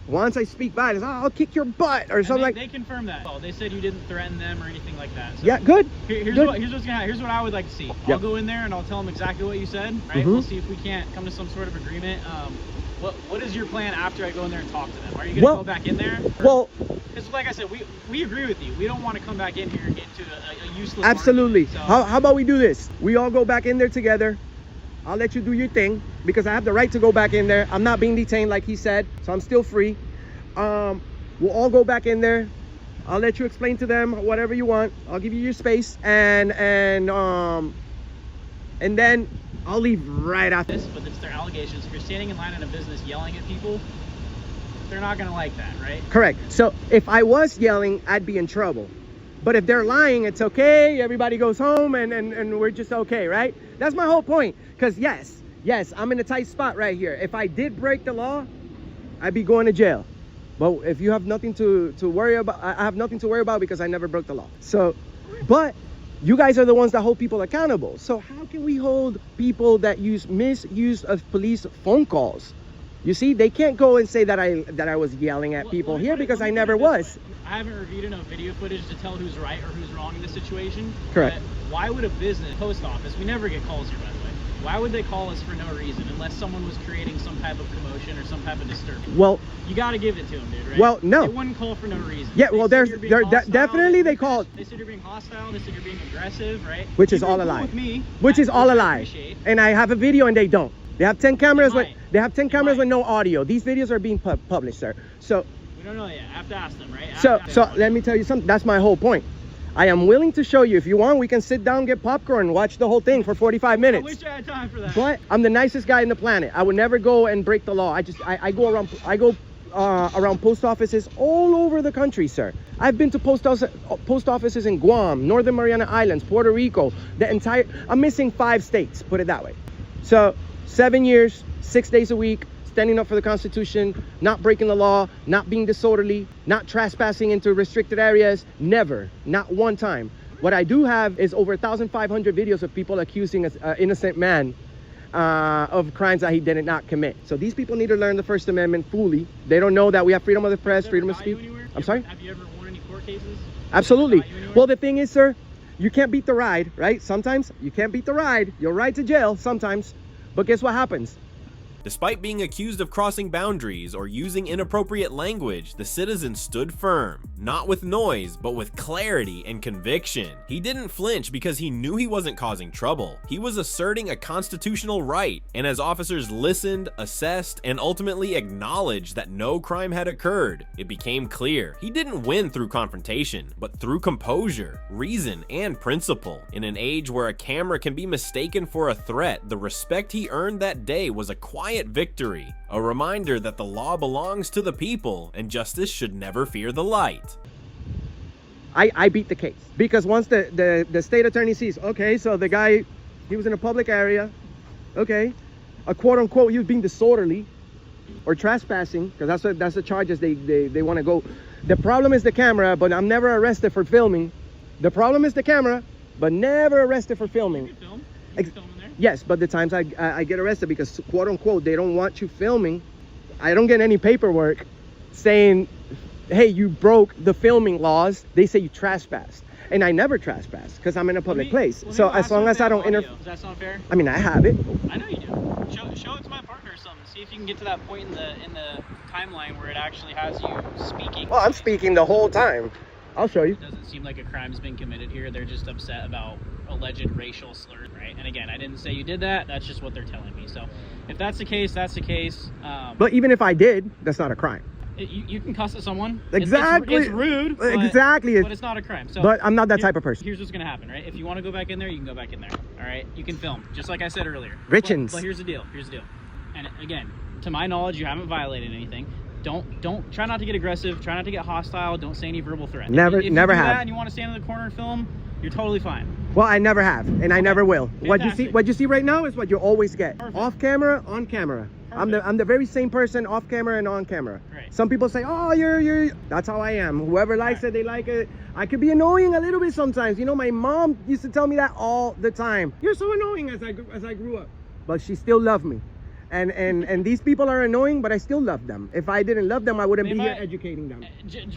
Once I speak violence, I'll kick your butt or something like that. They confirmed that. They said you didn't threaten them or anything like that. So yeah, good. Here's what's gonna happen. Here's what I would like to see. I'll go in there and I'll tell them exactly what you said. Right? We'll see if we can't come to some sort of agreement. What is your plan after I go in there and talk to them? Are you gonna go back in there? Well, because like I said, we agree with you. We don't want to come back in here and get into a useless. Absolutely. So, how about we do this? We all go back in there together. I'll let you do your thing because I have the right to go back in there. I'm not being detained like he said, so I'm still free. We'll all go back in there. I'll let you explain to them whatever you want. I'll give you your space, and then I'll leave right after this. But it's their allegations. If you're standing in line in a business yelling at people, they're not gonna like that, right? Correct. So if I was yelling, I'd be in trouble. But if they're lying, it's okay. Everybody goes home, and we're just okay, right? That's my whole point. Because yes, I'm in a tight spot right here. If I did break the law, I'd be going to jail. But if you have nothing to worry about, I have nothing to worry about because I never broke the law. So, but you guys are the ones that hold people accountable. So how can we hold people that misuse of police phone calls You see, they can't go and say that I was yelling at people here because I never was. I haven't reviewed enough video footage to tell who's right or who's wrong in this situation. Correct. But why would a business, post office, we never get calls here, by the way. Why would they call us for no reason unless someone was creating some type of commotion or some type of disturbance? Well, you got to give it to them, dude, right? Well, no. They wouldn't call for no reason. Yeah, well, definitely they called. They said you're being hostile. They said you're being aggressive, right? Which is all a lie. With me, which is all a lie. And I have a video and they don't. They have 10 cameras with no audio. These videos are being published, sir. So we don't know yet. I have to ask them, right? So let me tell you something. That's my whole point. I am willing to show you. If you want, we can sit down, get popcorn, watch the whole thing for 45 minutes. I wish I had time for that. But I'm the nicest guy in the planet. I would never go and break the law. I go around post offices all over the country, sir. I've been to post offices in Guam, Northern Mariana Islands, Puerto Rico, I'm missing 5 states, put it that way. So 7 years, 6 days a week, standing up for the Constitution, not breaking the law, not being disorderly, not trespassing into restricted areas, never, not one time. What I do have is over 1,500 videos of people accusing an innocent man of crimes that he did not commit. So these people need to learn the First Amendment fully. They don't know that we have freedom of the press, freedom of speech. I'm sorry? Have you ever won any court cases? Absolutely. Well, the thing is, sir, you can't beat the ride, right? Sometimes you can't beat the ride. You'll ride to jail sometimes. But guess what happens? Despite being accused of crossing boundaries or using inappropriate language, the citizen stood firm, not with noise, but with clarity and conviction. He didn't flinch because he knew he wasn't causing trouble. He was asserting a constitutional right, and as officers listened, assessed, and ultimately acknowledged that no crime had occurred, it became clear he didn't win through confrontation, but through composure, reason, and principle. In an age where a camera can be mistaken for a threat, the respect he earned that day was a quiet victory, a reminder that the law belongs to the people and justice should never fear the light. I beat the case because once the state attorney sees, okay, so the guy, he was in a public area, okay, a quote unquote, he was being disorderly or trespassing, because that's the charges they want to go. The problem is the camera, but I'm never arrested for filming. The problem is the camera, but never arrested for filming. You can film. You can film in there. Yes, but the times I get arrested because quote unquote they don't want you filming, I don't get any paperwork saying, hey, you broke the filming laws. They say you trespassed, and I never trespass because I'm in a public place. So as long as I don't interfere. Does that sound fair? I mean, I have it. I know you do. Show it to my partner or something. See if you can get to that point in the timeline where it actually has you speaking. Well, I'm speaking the whole time. I'll show you. It doesn't seem like a crime's been committed here. They're just upset about alleged racial slurs, right? And again, I didn't say you did that. That's just what they're telling me. So if that's the case, that's the case. But even if I did, that's not a crime. You can cuss at someone. Exactly. It's rude. But, exactly. But it's not a crime. So but I'm not that type of person. Here's what's going to happen, right? If you want to go back in there, you can go back in there. All right? You can film, just like I said earlier. Richens. But here's the deal. Here's the deal. And again, to my knowledge, you haven't violated anything. Don't try not to get aggressive. Try not to get hostile. Don't say any verbal threats. Never if never you do have. That and you want to stand in the corner and film, you're totally fine. Well, I never have, and I never will. Fantastic. What you see right now is what you always get. Perfect. Off camera, on camera. I'm the very same person off camera and on camera. Right. Some people say, oh, you're that's how I am. Whoever likes it, they like it. I could be annoying a little bit sometimes. You know, my mom used to tell me that all the time. You're so annoying as I grew up. But she still loved me. And these people are annoying, but I still love them. If I didn't love them, I wouldn't be here educating them.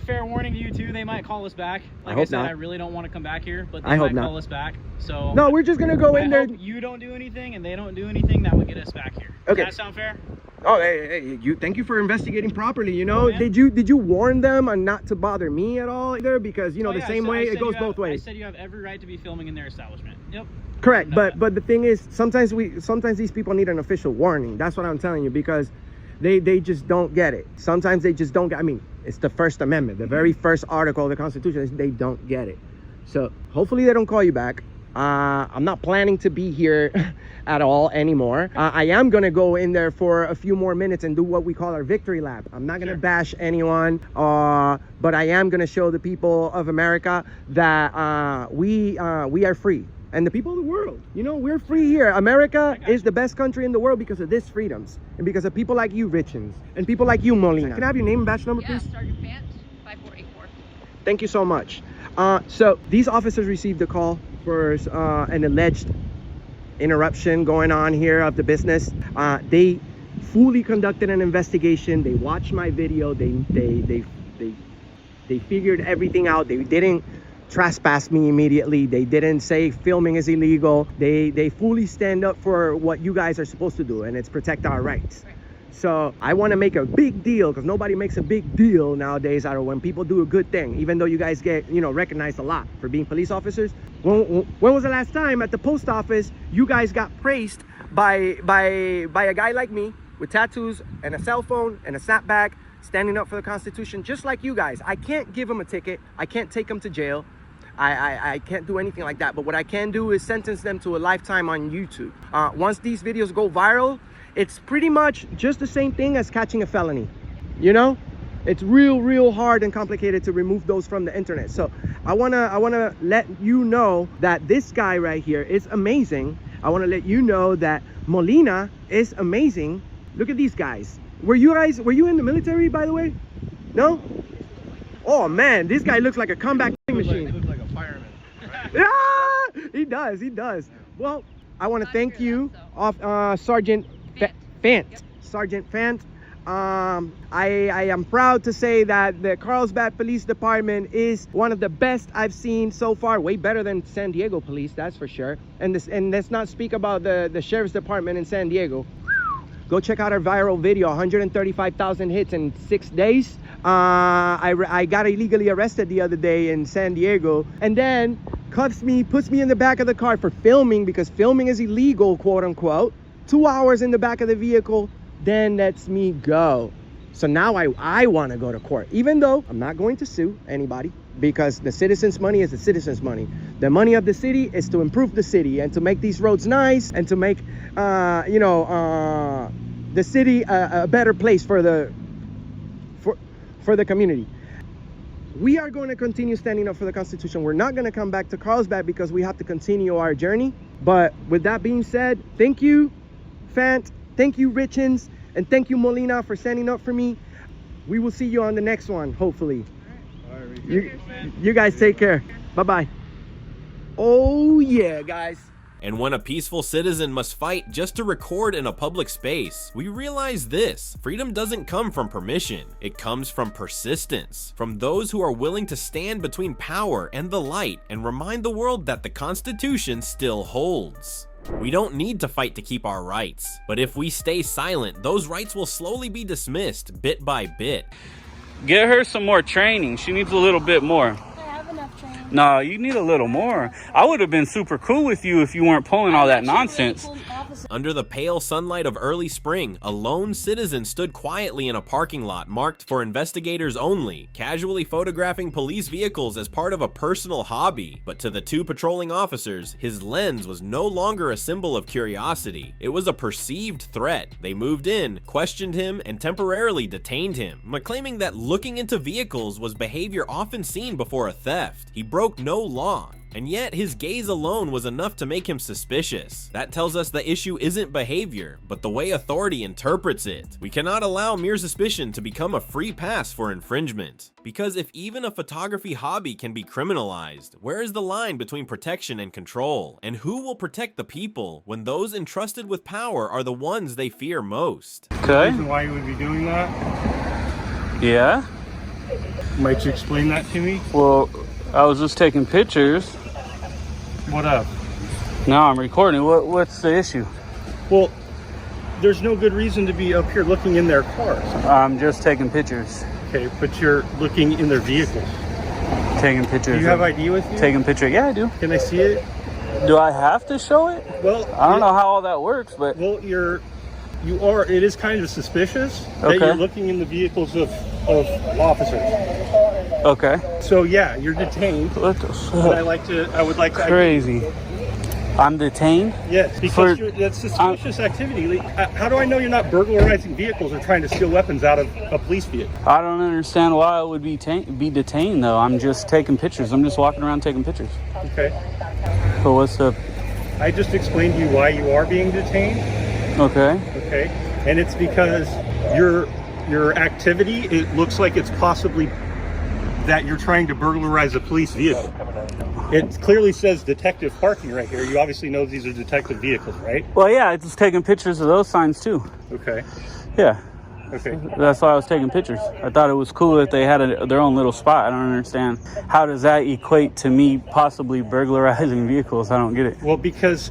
Fair warning to you too, they might call us back. Like I hope said, not. I really don't want to come back here, but they I hope might not. call us back. So no, we're just gonna go in there. You don't do anything and they don't do anything, that would get us back here. Okay. Does that sound fair? Oh, hey, thank you for investigating properly. You know, Oh, yeah. did you warn them and not to bother me at all either? Because you know the Yeah, same way it goes both ways. I said you have every right to be filming in their establishment. Yep. Correct, but the thing is, sometimes these people need an official warning. That's what I'm telling you, because they just don't get it. Sometimes they just don't get. I mean, it's the First Amendment, the very first article of the Constitution. They don't get it. So hopefully they don't call you back. I'm not planning to be here at all anymore. I am gonna go in there for a few more minutes and do what we call our victory lap. I'm not gonna bash anyone, but I am gonna show the people of America that we are free. And the people of the world, you know, we're free here. America is the best country in the world because of these freedoms and because of people like you, Richens, and people like you, Molina. Can I have your name and badge number, Yeah, please? Sergeant Pant, 5484. Thank you so much. So these officers received a call for an alleged interruption going on here of the business. They fully conducted an investigation. They watched my video. They figured everything out. They didn't trespass me immediately. They didn't say filming is illegal. They fully stand up for what you guys are supposed to do, and it's protect our rights. So I want to make a big deal, because nobody makes a big deal nowadays out of when people do a good thing, even though you guys get, you know, recognized a lot for being police officers. When was the last time at the post office you guys got praised by a guy like me with tattoos and a cell phone and a snapback, standing up for the Constitution, just like you guys? I can't give them a ticket. I can't take them to jail. I can't do anything like that. But what I can do is sentence them to a lifetime on YouTube. Once these videos go viral, it's pretty much just the same thing as catching a felony. You know, it's real hard and complicated to remove those from the internet. So I wanna let you know that this guy right here is amazing. I wanna let you know that Molina is amazing. Look at these guys. Were you in the military, by the way? No? Oh man, this guy looks like a comeback machine. He looks like a fireman. Right? Yeah, he does. Well, I want to thank you, Sergeant Fant. Sergeant Fant. I am proud to say that the Carlsbad Police Department is one of the best I've seen so far. Way better than San Diego Police, that's for sure. And let's not speak about the Sheriff's Department in San Diego. Go check out our viral video, 135,000 hits in 6 days. I got illegally arrested the other day in San Diego, and then cuffs me, puts me in the back of the car for filming, because filming is illegal, quote unquote. 2 hours in the back of the vehicle, then lets me go. So now I want to go to court, even though I'm not going to sue anybody, because the citizens' money is the citizens' money. The money of the city is to improve the city and to make these roads nice and to make the city a better place for the community. We are going to continue standing up for the Constitution. We're not going to come back to Carlsbad because we have to continue our journey. But with that being said, thank you, Fant, thank you, Richens, and thank you, Molina, for standing up for me. We will see you on the next one, hopefully. All right, you guys take care. Bye-bye. Oh yeah, guys. And when a peaceful citizen must fight just to record in a public space, we realize this: freedom doesn't come from permission, it comes from persistence, from those who are willing to stand between power and the light and remind the world that the Constitution still holds. We don't need to fight to keep our rights, but if we stay silent, those rights will slowly be dismissed bit by bit. Get her some more training. She needs a little bit more. No, you need a little more. I would have been super cool with you if you weren't pulling all that nonsense. Under the pale sunlight of early spring, a lone citizen stood quietly in a parking lot marked for investigators only, casually photographing police vehicles as part of a personal hobby. But to the two patrolling officers, his lens was no longer a symbol of curiosity. It was a perceived threat. They moved in, questioned him, and temporarily detained him, claiming that looking into vehicles was behavior often seen before a theft. He broke no law, and yet his gaze alone was enough to make him suspicious. That tells us the issue isn't behavior, but the way authority interprets it. We cannot allow mere suspicion to become a free pass for infringement. Because if even a photography hobby can be criminalized, where is the line between protection and control? And who will protect the people when those entrusted with power are the ones they fear most? Okay. The reason why you would be doing that? Yeah? Might you explain that to me? Well, I was just taking pictures. What up? Now I'm recording. What's the issue? Well, there's no good reason to be up here looking in their cars. I'm just taking pictures. Okay, but you're looking in their vehicles. Taking pictures. Do you have ID with you? Taking picture. Yeah, I do. Can I see it? Do I have to show it? Well, I don't know how all that works, but well, it is kind of suspicious that you're looking in the vehicles of officers. Okay. So yeah, you're detained. What the fuck? But I would like to. Crazy. I'm detained? Yes, because that's suspicious activity. How do I know you're not burglarizing vehicles or trying to steal weapons out of a police vehicle? I don't understand why I would be detained though. I'm just taking pictures. I'm just walking around taking pictures. Okay. So what's up? I just explained to you why you are being detained. Okay. Okay. And it's because your activity, it looks like it's possibly that you're trying to burglarize a police vehicle. It clearly says detective parking right here. You obviously know these are detective vehicles, right? Well, yeah, it's just taking pictures of those signs too. Okay. Yeah. Okay. That's why I was taking pictures. I thought it was cool that they had their own little spot. I don't understand. How does that equate to me possibly burglarizing vehicles? I don't get it. Well, because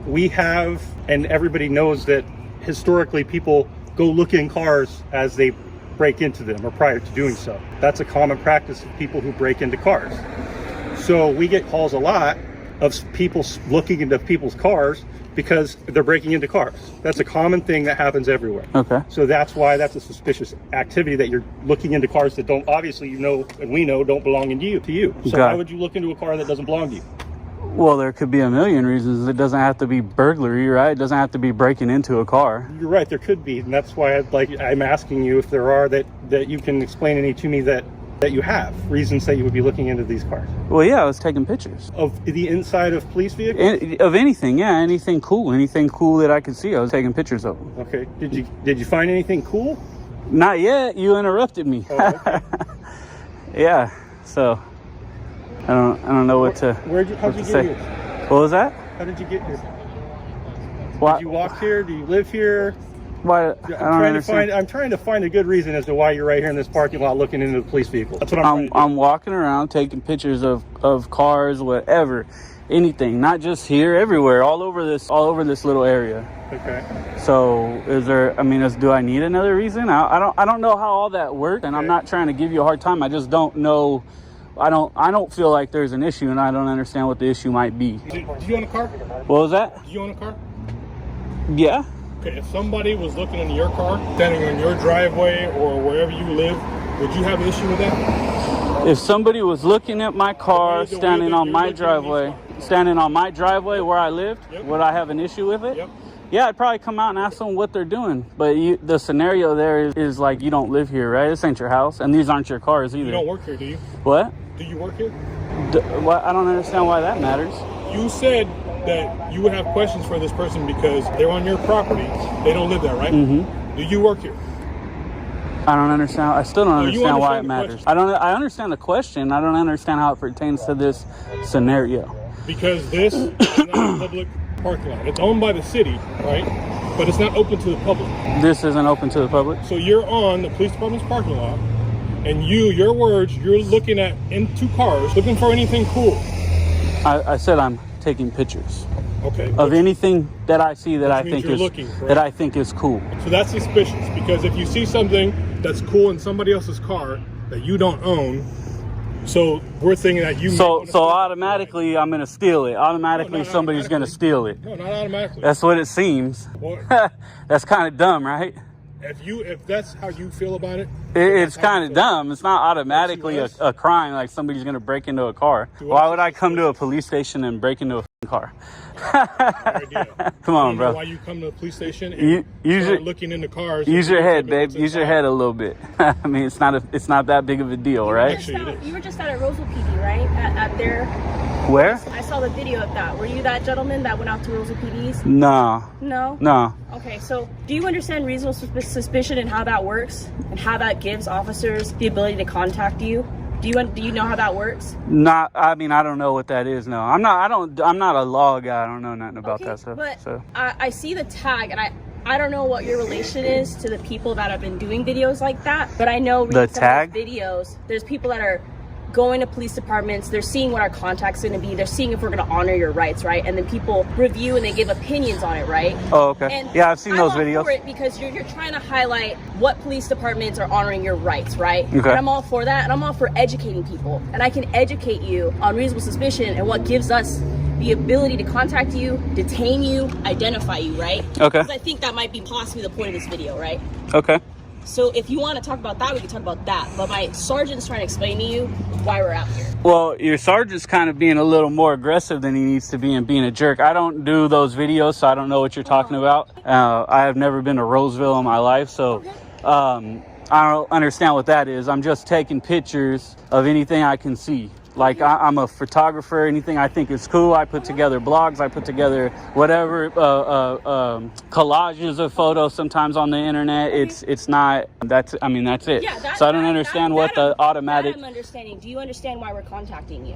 we have, and everybody knows that historically people go look in cars as they break into them or prior to doing so. That's a common practice of people who break into cars. So we get calls a lot of people looking into people's cars because they're breaking into cars. That's a common thing that happens everywhere. Okay. So that's why that's a suspicious activity, that you're looking into cars that don't, obviously, you know, and we know don't belong to you. So why would you look into a car that doesn't belong to you? Well, there could be a million reasons. It doesn't have to be burglary, right? It doesn't have to be breaking into a car. You're right, there could be, and that's why I'm asking you if there are that you can explain any to me that you have reasons that you would be looking into these cars. Well, yeah, I was taking pictures of the inside of police vehicles. Of anything, yeah, anything cool that I could see. I was taking pictures of them. Okay. Did you find anything cool? Not yet. You interrupted me. Oh, okay. Yeah. So I don't know what to. How'd you get here? What was that? How did you get here? Why? Did you walk here? Do you live here? Why? I'm trying to find a good reason as to why you're right here in this parking lot looking into the police vehicle. That's what I'm walking around taking pictures of cars, whatever, anything, not just here, everywhere, all over this little area. Okay. So is there? I mean, do I need another reason? I don't know how all that works, and I'm not trying to give you a hard time. I just don't know. I don't feel like there's an issue, and I don't understand what the issue might be. Do you own a car? What was that? Do you own a car? Yeah. Okay, if somebody was looking into your car, standing on your driveway or wherever you live, would you have an issue with that? If somebody was looking at my car, standing on my driveway where I lived, would I have an issue with it? Yep. Yeah, I'd probably come out and ask them what they're doing. But the scenario there is like, you don't live here, right? This ain't your house, and these aren't your cars either. You don't work here, do you? What? Do you work here? I don't understand why that matters. You said that you would have questions for this person because they're on your property. They don't live there, right? Mm-hmm. Do you work here? I don't understand. I still don't understand why it matters. I understand the question. I don't understand how it pertains to this scenario. Because this is not a public parking lot. It's owned by the city, right? But it's not open to the public. This isn't open to the public? So you're on the police department's parking lot, and your words, you're looking into cars, looking for anything cool. I said I'm taking pictures. Okay. Of anything that I see that I think is cool. So that's suspicious, because if you see something that's cool in somebody else's car that you don't own, so we're thinking that you. So automatically I'm gonna steal it. Automatically somebody's gonna steal it. No, not automatically. That's what it seems. Well, that's kind of dumb, right? If that's how you feel about it, it's kind of dumb. It's not automatically a crime, like somebody's gonna break into a car. Why would I come to a police station and break into a car? Come on, bro. Why you come to the police station and start looking into cars? Use your head, babe. Use your head a little bit. I mean, it's not that big of a deal, right? You were just at a Roseville PD, right? At their. Where? I saw the video of that. Were you that gentleman that went out to Roseville PDs? No. No? No. Okay, so do you understand reasonable suspicion and how that works, and how that gives officers the ability to contact you? Do you know how that works? I mean, I don't know what that is. No, I'm not a law guy. I don't know nothing about that stuff. But so I see the tag, and I don't know what your relation is to the people that have been doing videos like that, but I know the tag videos, there's people that are going to police departments, they're seeing what our contact's going to be, they're seeing if we're going to honor your rights, right? And then people review and they give opinions on it, right? Oh, okay. And yeah, I've seen those videos. I'm all for it because you're trying to highlight what police departments are honoring your rights, right? Okay. And I'm all for that, and I'm all for educating people. And I can educate you on reasonable suspicion and what gives us the ability to contact you, detain you, identify you, right? Okay. Because I think that might be possibly the point of this video, right? Okay. So if you want to talk about that, we can talk about that. But my sergeant's trying to explain to you why we're out here. Well, your sergeant's kind of being a little more aggressive than he needs to be and being a jerk. I don't do those videos, so I don't know what you're talking about. I have never been to Roseville in my life, so I don't understand what that is. I'm just taking pictures of anything I can see. Like, I'm a photographer. Anything I think is cool, I put together blogs. I put together whatever collages of photos sometimes on the internet. It's not. That's it. Yeah, so I don't understand what the automatic. I'm understanding. Do you understand why we're contacting you?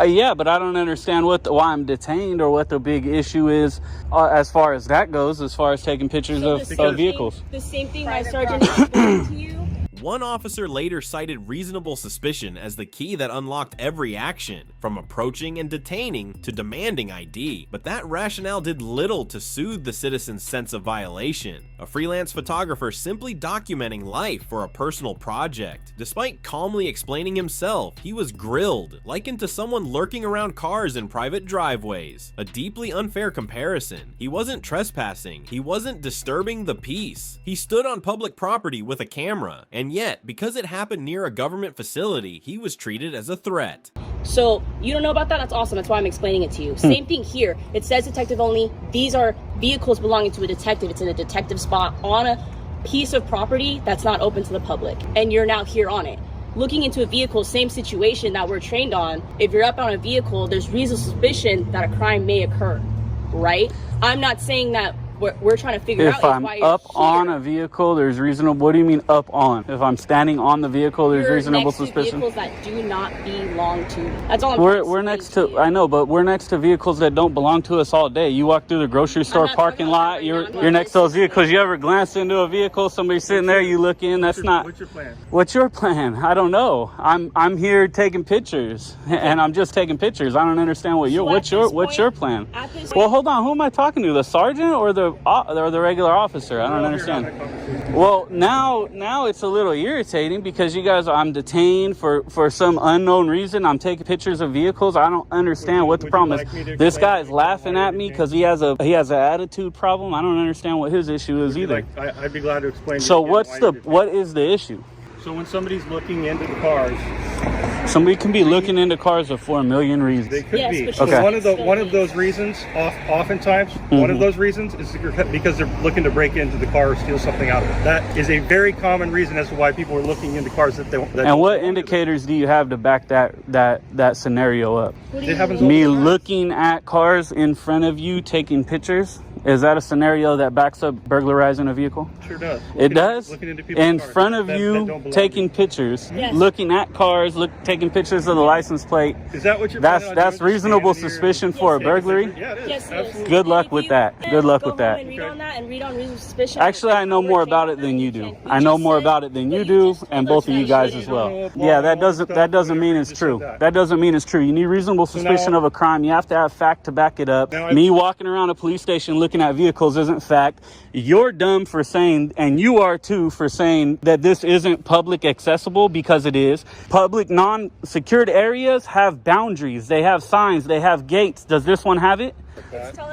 Yeah, but I don't understand why I'm detained or what the big issue is as far as that goes, as far as taking pictures of vehicles. The same thing my sergeant explained to you. One officer later cited reasonable suspicion as the key that unlocked every action, from approaching and detaining to demanding ID. But that rationale did little to soothe the citizen's sense of violation. A freelance photographer simply documenting life for a personal project. Despite calmly explaining himself, he was grilled, likened to someone lurking around cars in private driveways. A deeply unfair comparison. He wasn't trespassing, he wasn't disturbing the peace. He stood on public property with a camera, and yet, because it happened near a government facility, he was treated as a threat. So you don't know about that? That's awesome. That's why I'm explaining it to you. Same thing here. It says detective only. These are vehicles belonging to a detective. It's in a detective spot on a piece of property that's not open to the public. And you're now here on it. Looking into a vehicle, same situation that we're trained on. If you're up on a vehicle, there's reasonable suspicion that a crime may occur, right? I'm not saying that we're trying to figure out if I'm why you're up here. on a vehicle, there's reasonable. What do you mean up on? If I'm standing on the vehicle, there's You're reasonable next suspicion. To vehicles that do not belong to you. That's all I'm We're next to. I know, but we're next to vehicles that don't belong to us all day. You walk through the grocery store parking lot. You're next to those vehicles. You ever glance into a vehicle? Somebody sitting there. You look in. That's not. What's your plan? What's your plan? I don't know. I'm here taking pictures, and I'm just taking pictures. I don't understand what's your plan. Well, hold on. Who am I talking to? The sergeant or the regular officer? I don't understand. Well, now it's a little irritating because you guys, I'm detained for some unknown reason. I'm taking pictures of vehicles. I don't understand what the problem is. This guy's laughing at me because he has an attitude problem. I don't understand what his issue is either. I'd be glad to explain. So what is the issue? So when somebody's looking into the cars, somebody can be looking into cars for a million reasons. They could be. Okay. So one of those reasons, oftentimes, one of those reasons is because they're looking to break into the car or steal something out of it. That is a very common reason as to why people are looking into cars that they. And what indicators do you have to back that scenario up? Me looking at cars in front of you, taking pictures. Is that a scenario that backs up burglarizing a vehicle? Sure does. It does? Looking into people's In cars front of that you, don't belong taking pictures, looking at cars, taking pictures of the license plate. Is that what you're That's reasonable suspicion for a burglary? Yeah, it is. Yes, Absolutely. Good luck with that. Good luck with that. And read on that and read on reasonable suspicion. Actually, I know more about it than you do. I know more about it than you do, and both of you guys as well. Yeah, that doesn't mean it's true. That doesn't mean it's true. You need reasonable suspicion of a crime. You have to have fact to back it up. Me walking around a police station looking at vehicles isn't fact. You're dumb for saying, and you are too, for saying that this isn't public accessible, because it is. Public non-secured areas have boundaries. They have signs. They have gates. Does this one have it?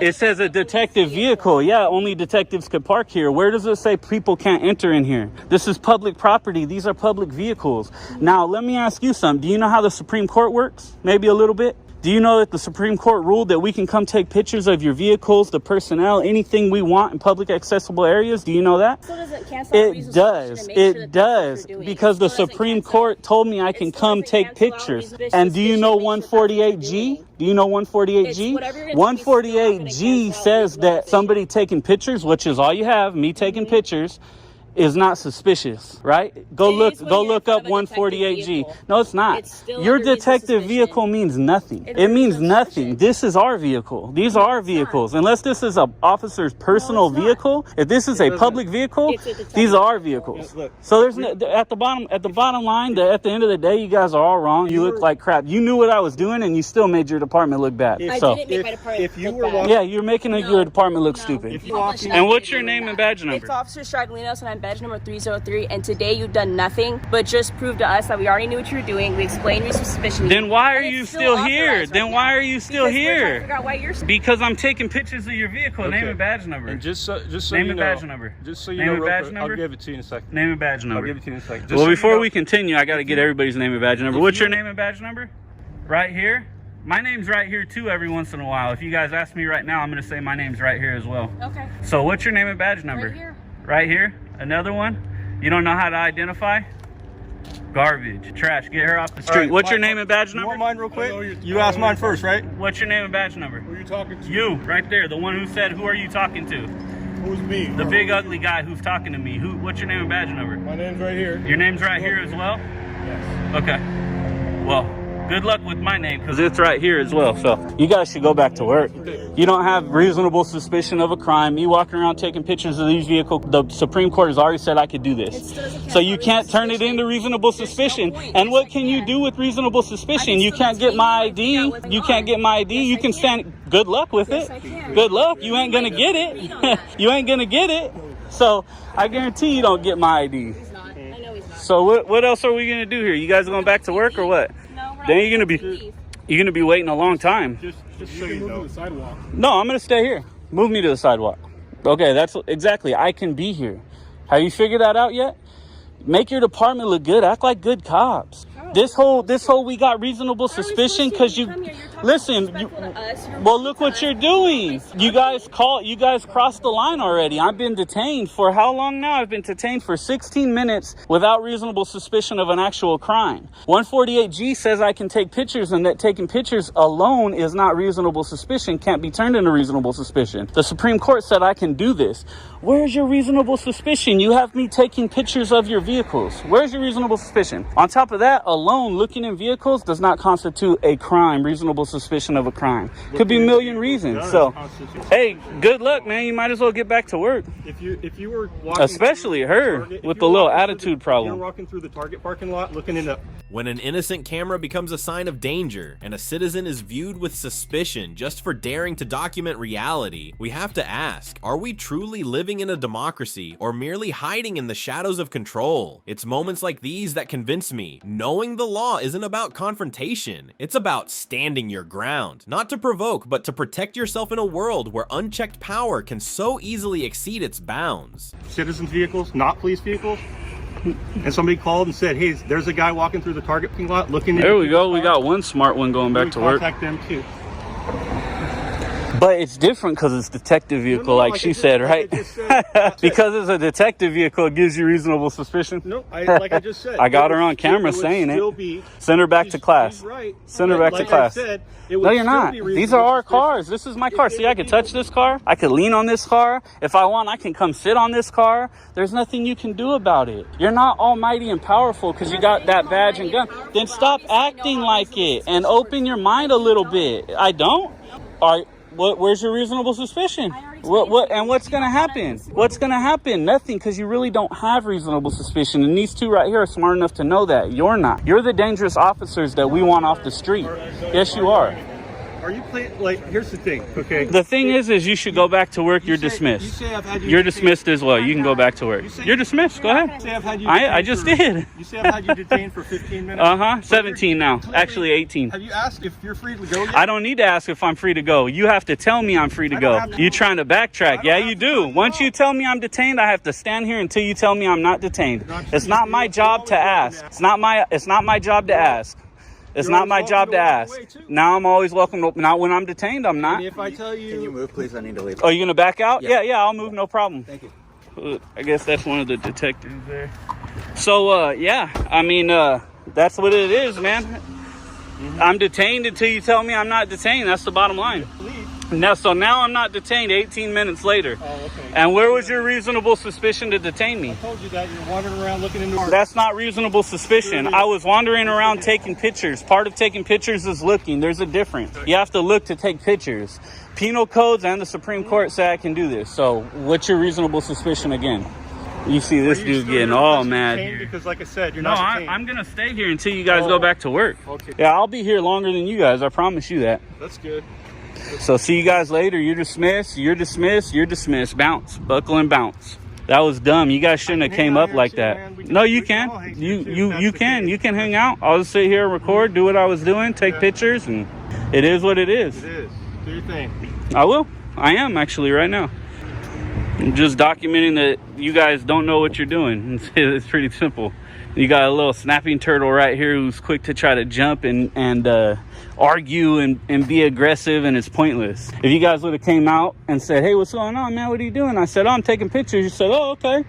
It says a detective vehicle. Yeah, only detectives could park here. Where does it say people can't enter in here? This is public property. These are public vehicles. Now, let me ask you something. Do you know how the Supreme Court works? Maybe a little bit? Do you know that the Supreme Court ruled that we can come take pictures of your vehicles, the personnel, anything we want in public accessible areas? Do you know that? It does. It does. Because the Supreme Court told me I can come take pictures. And do you know 148G? Do you know 148G? 148G says that somebody taking pictures, which is all you have, me taking pictures, is not suspicious, right? Go look up 148G. No, it's not. Your detective vehicle means nothing. It means nothing. This is our vehicle. These are our vehicles. Unless this is an officer's personal vehicle, if this is a public vehicle, these are our vehicles. So there's at the bottom line, at the end of the day, you guys are all wrong. You look like crap. You knew what I was doing, and you still made your department look bad. I didn't make my department look bad. Yeah, you're making your department look stupid. And what's your name and badge number? It's Officer Straglinos, and I'm badge number 303, and today you've done nothing but just prove to us that we already knew what you were doing. We explained your suspicion. Then why are you still here? Then why are you still here? Figure out why you're because I'm taking pictures of your vehicle. Name and badge number. And just so name you and know, badge number. Just so you name know, and badge number. I'll give it to you in a second. Name and badge number. I'll give it to you in a second. Well, before we continue, I got to get everybody's name and badge number. What's your name and badge number? Right here. My name's right here too every once in a while. If you guys ask me right now, I'm going to say my name's right here as well. Okay. So what's your name and badge number? Right here. Right here? Another one? You don't know how to identify? Garbage. Trash. Get her off the street. Right, what's your name and badge number? You want mine real quick? You asked mine first, right? What's your name and badge number? Who are you talking to? You, right there. The one who said, who are you talking to? Who's me? The big ugly guy who's talking to me. What's your name and badge number? My name's right here. Your name's right here as well? Yes. Okay. Well, Good luck with my name, because it's right here as well. So you guys should go back to work. You don't have reasonable suspicion of a crime. Me walking around taking pictures of these vehicles, the Supreme Court has already said I could do this. So you can't turn it into reasonable suspicion. And what can you do with reasonable suspicion? You can't get my ID. You can't get my ID. You can stand. Good luck with it. Good luck. You ain't gonna get it. You ain't gonna get it. So I guarantee you don't get my ID. So what else are we gonna do here? You guys going back to work or what? Then you're gonna be waiting a long time. Just so you know. The sidewalk. No, I'm gonna stay here. Move me to the sidewalk. Okay, that's exactly. I can be here. Have you figured that out yet? Make your department look good. Act like good cops. This whole we got reasonable suspicion because you listen. Well, look what you're doing. You guys crossed the line already. I've been detained for how long now? I've been detained for 16 minutes without reasonable suspicion of an actual crime. 148G says I can take pictures, and that taking pictures alone is not reasonable suspicion. Can't be turned into reasonable suspicion. The Supreme Court said I can do this. Where's your reasonable suspicion? You have me taking pictures of your vehicles. Where's your reasonable suspicion? On top of that, alone looking in vehicles does not constitute a crime, reasonable suspicion of a crime. Could be a million reasons. So, hey, good luck, man. You might as well get back to work. If you were walking, especially her with the little attitude problem. You're walking through the Target parking lot looking in the... When an innocent camera becomes a sign of danger and a citizen is viewed with suspicion just for daring to document reality, we have to ask, are we truly living in a democracy or merely hiding in the shadows of control? It's moments like these that convince me, knowing the law isn't about confrontation, it's about standing your ground. Not to provoke, but to protect yourself in a world where unchecked power can so easily exceed its bounds. Citizens' vehicles, not police vehicles. And somebody called and said, hey, there's a guy walking through the Target parking lot looking... There we go. We got one smart one going back to work. Contact them too. But it's different because it's detective vehicle, like she said, right? Because it's a detective vehicle, it gives you reasonable suspicion. No, like I just said. I got her on camera saying it. Send her back to class. Send her back to class. No, you're not. These are our cars. This is my car. See, I could touch this car. I could lean on this car. If I want, I can come sit on this car. There's nothing you can do about it. You're not almighty and powerful because you got that badge and gun. Then stop acting like it and open your mind a little bit. I don't. All right. Where's your reasonable suspicion? And what's going to happen? What's going to happen? Nothing, because you really don't have reasonable suspicion. And these two right here are smart enough to know that. You're not. You're the dangerous officers that we want off the street. Yes, you are. Are you playing, like, here's the thing, okay? The thing is you should go back to work. You're dismissed. You're dismissed as well. You can go back to work. You're dismissed. Go ahead. I just did. You say I've had you detained for 15 minutes? 17 now. Actually 18. Have you asked if you're free to go yet? I don't need to ask if I'm free to go. You have to tell me I'm free to go. You trying to backtrack? Yeah, you do. Once you tell me I'm detained, I have to stand here until you tell me I'm not detained. It's not my job to ask. It's not my job to ask. It's not my job to ask. Now I'm always welcome. Not when I'm detained, I'm not. If I tell you... Can you move, please? I need to leave. Oh, you going to back out? Yeah, I'll move. No problem. Thank you. I guess that's one of the detectives there. So, yeah. I mean, that's what it is, man. I'm detained until you tell me I'm not detained. That's the bottom line. So now I'm not detained 18 minutes later. Oh, okay. And where was your reasonable suspicion to detain me? I told you that. You're wandering around looking into our... That's not reasonable suspicion. I was wandering around taking pictures. Part of taking pictures is looking. There's a difference. You have to look to take pictures. Penal codes and the Supreme Court say I can do this. So what's your reasonable suspicion again? You see this dude getting all mad here. Because like I said, you're not detained. I'm going to stay here until you guys go back to work. Okay. Yeah, I'll be here longer than you guys. I promise you that. That's good. So see you guys later. You're dismissed. You're dismissed. You're dismissed. Bounce. Buckle and bounce. That was dumb. You guys shouldn't have came up like that. No, you can. You can. You can hang out. I'll just sit here and record, do what I was doing, take pictures, and it is what it is. It is. Do your thing. I will. I am actually right now. I'm just documenting that you guys don't know what you're doing. It's pretty simple. You got a little snapping turtle right here who's quick to try to jump and argue and be aggressive, and it's pointless. If you guys would have came out and said, hey, what's going on, man? What are you doing? I said, oh, I'm taking pictures. You said, oh, okay.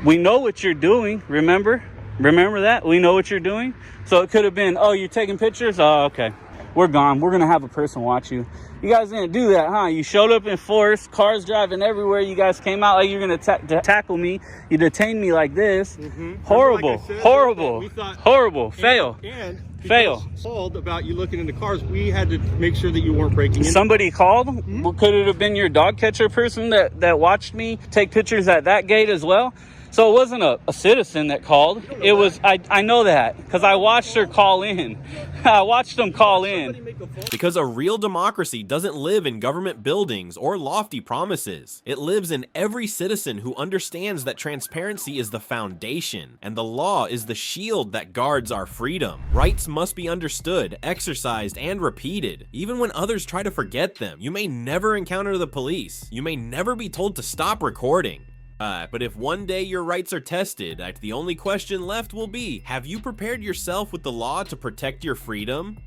We know what you're doing. Remember that? We know what you're doing. So it could have been, oh, you're taking pictures? Oh, okay. We're gone. We're going to have a person watch you. You guys didn't do that, huh? You showed up in force, cars driving everywhere. You guys came out like you're going to tackle me. You detained me like this. Horrible. Horrible. Horrible. Fail. Fail. Called about you looking into cars. We had to make sure that you weren't breaking in. Somebody called? Well, could it have been your dog catcher person that watched me take pictures at that gate as well? So it wasn't a citizen that called. It was, I know that because I watched her call in. I watched them call in. Because a real democracy doesn't live in government buildings or lofty promises. It lives in every citizen who understands that transparency is the foundation and the law is the shield that guards our freedom. Rights must be understood, exercised, and repeated, even when others try to forget them. You may never encounter the police. You may never be told to stop recording. But if one day your rights are tested, the only question left will be, have you prepared yourself with the law to protect your freedom?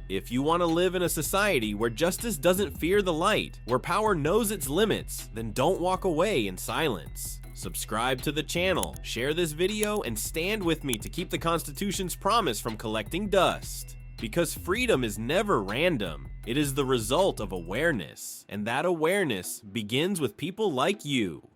If you want to live in a society where justice doesn't fear the light, where power knows its limits, then don't walk away in silence. Subscribe to the channel, share this video, and stand with me to keep the Constitution's promise from collecting dust. Because freedom is never random. It is the result of awareness, and that awareness begins with people like you.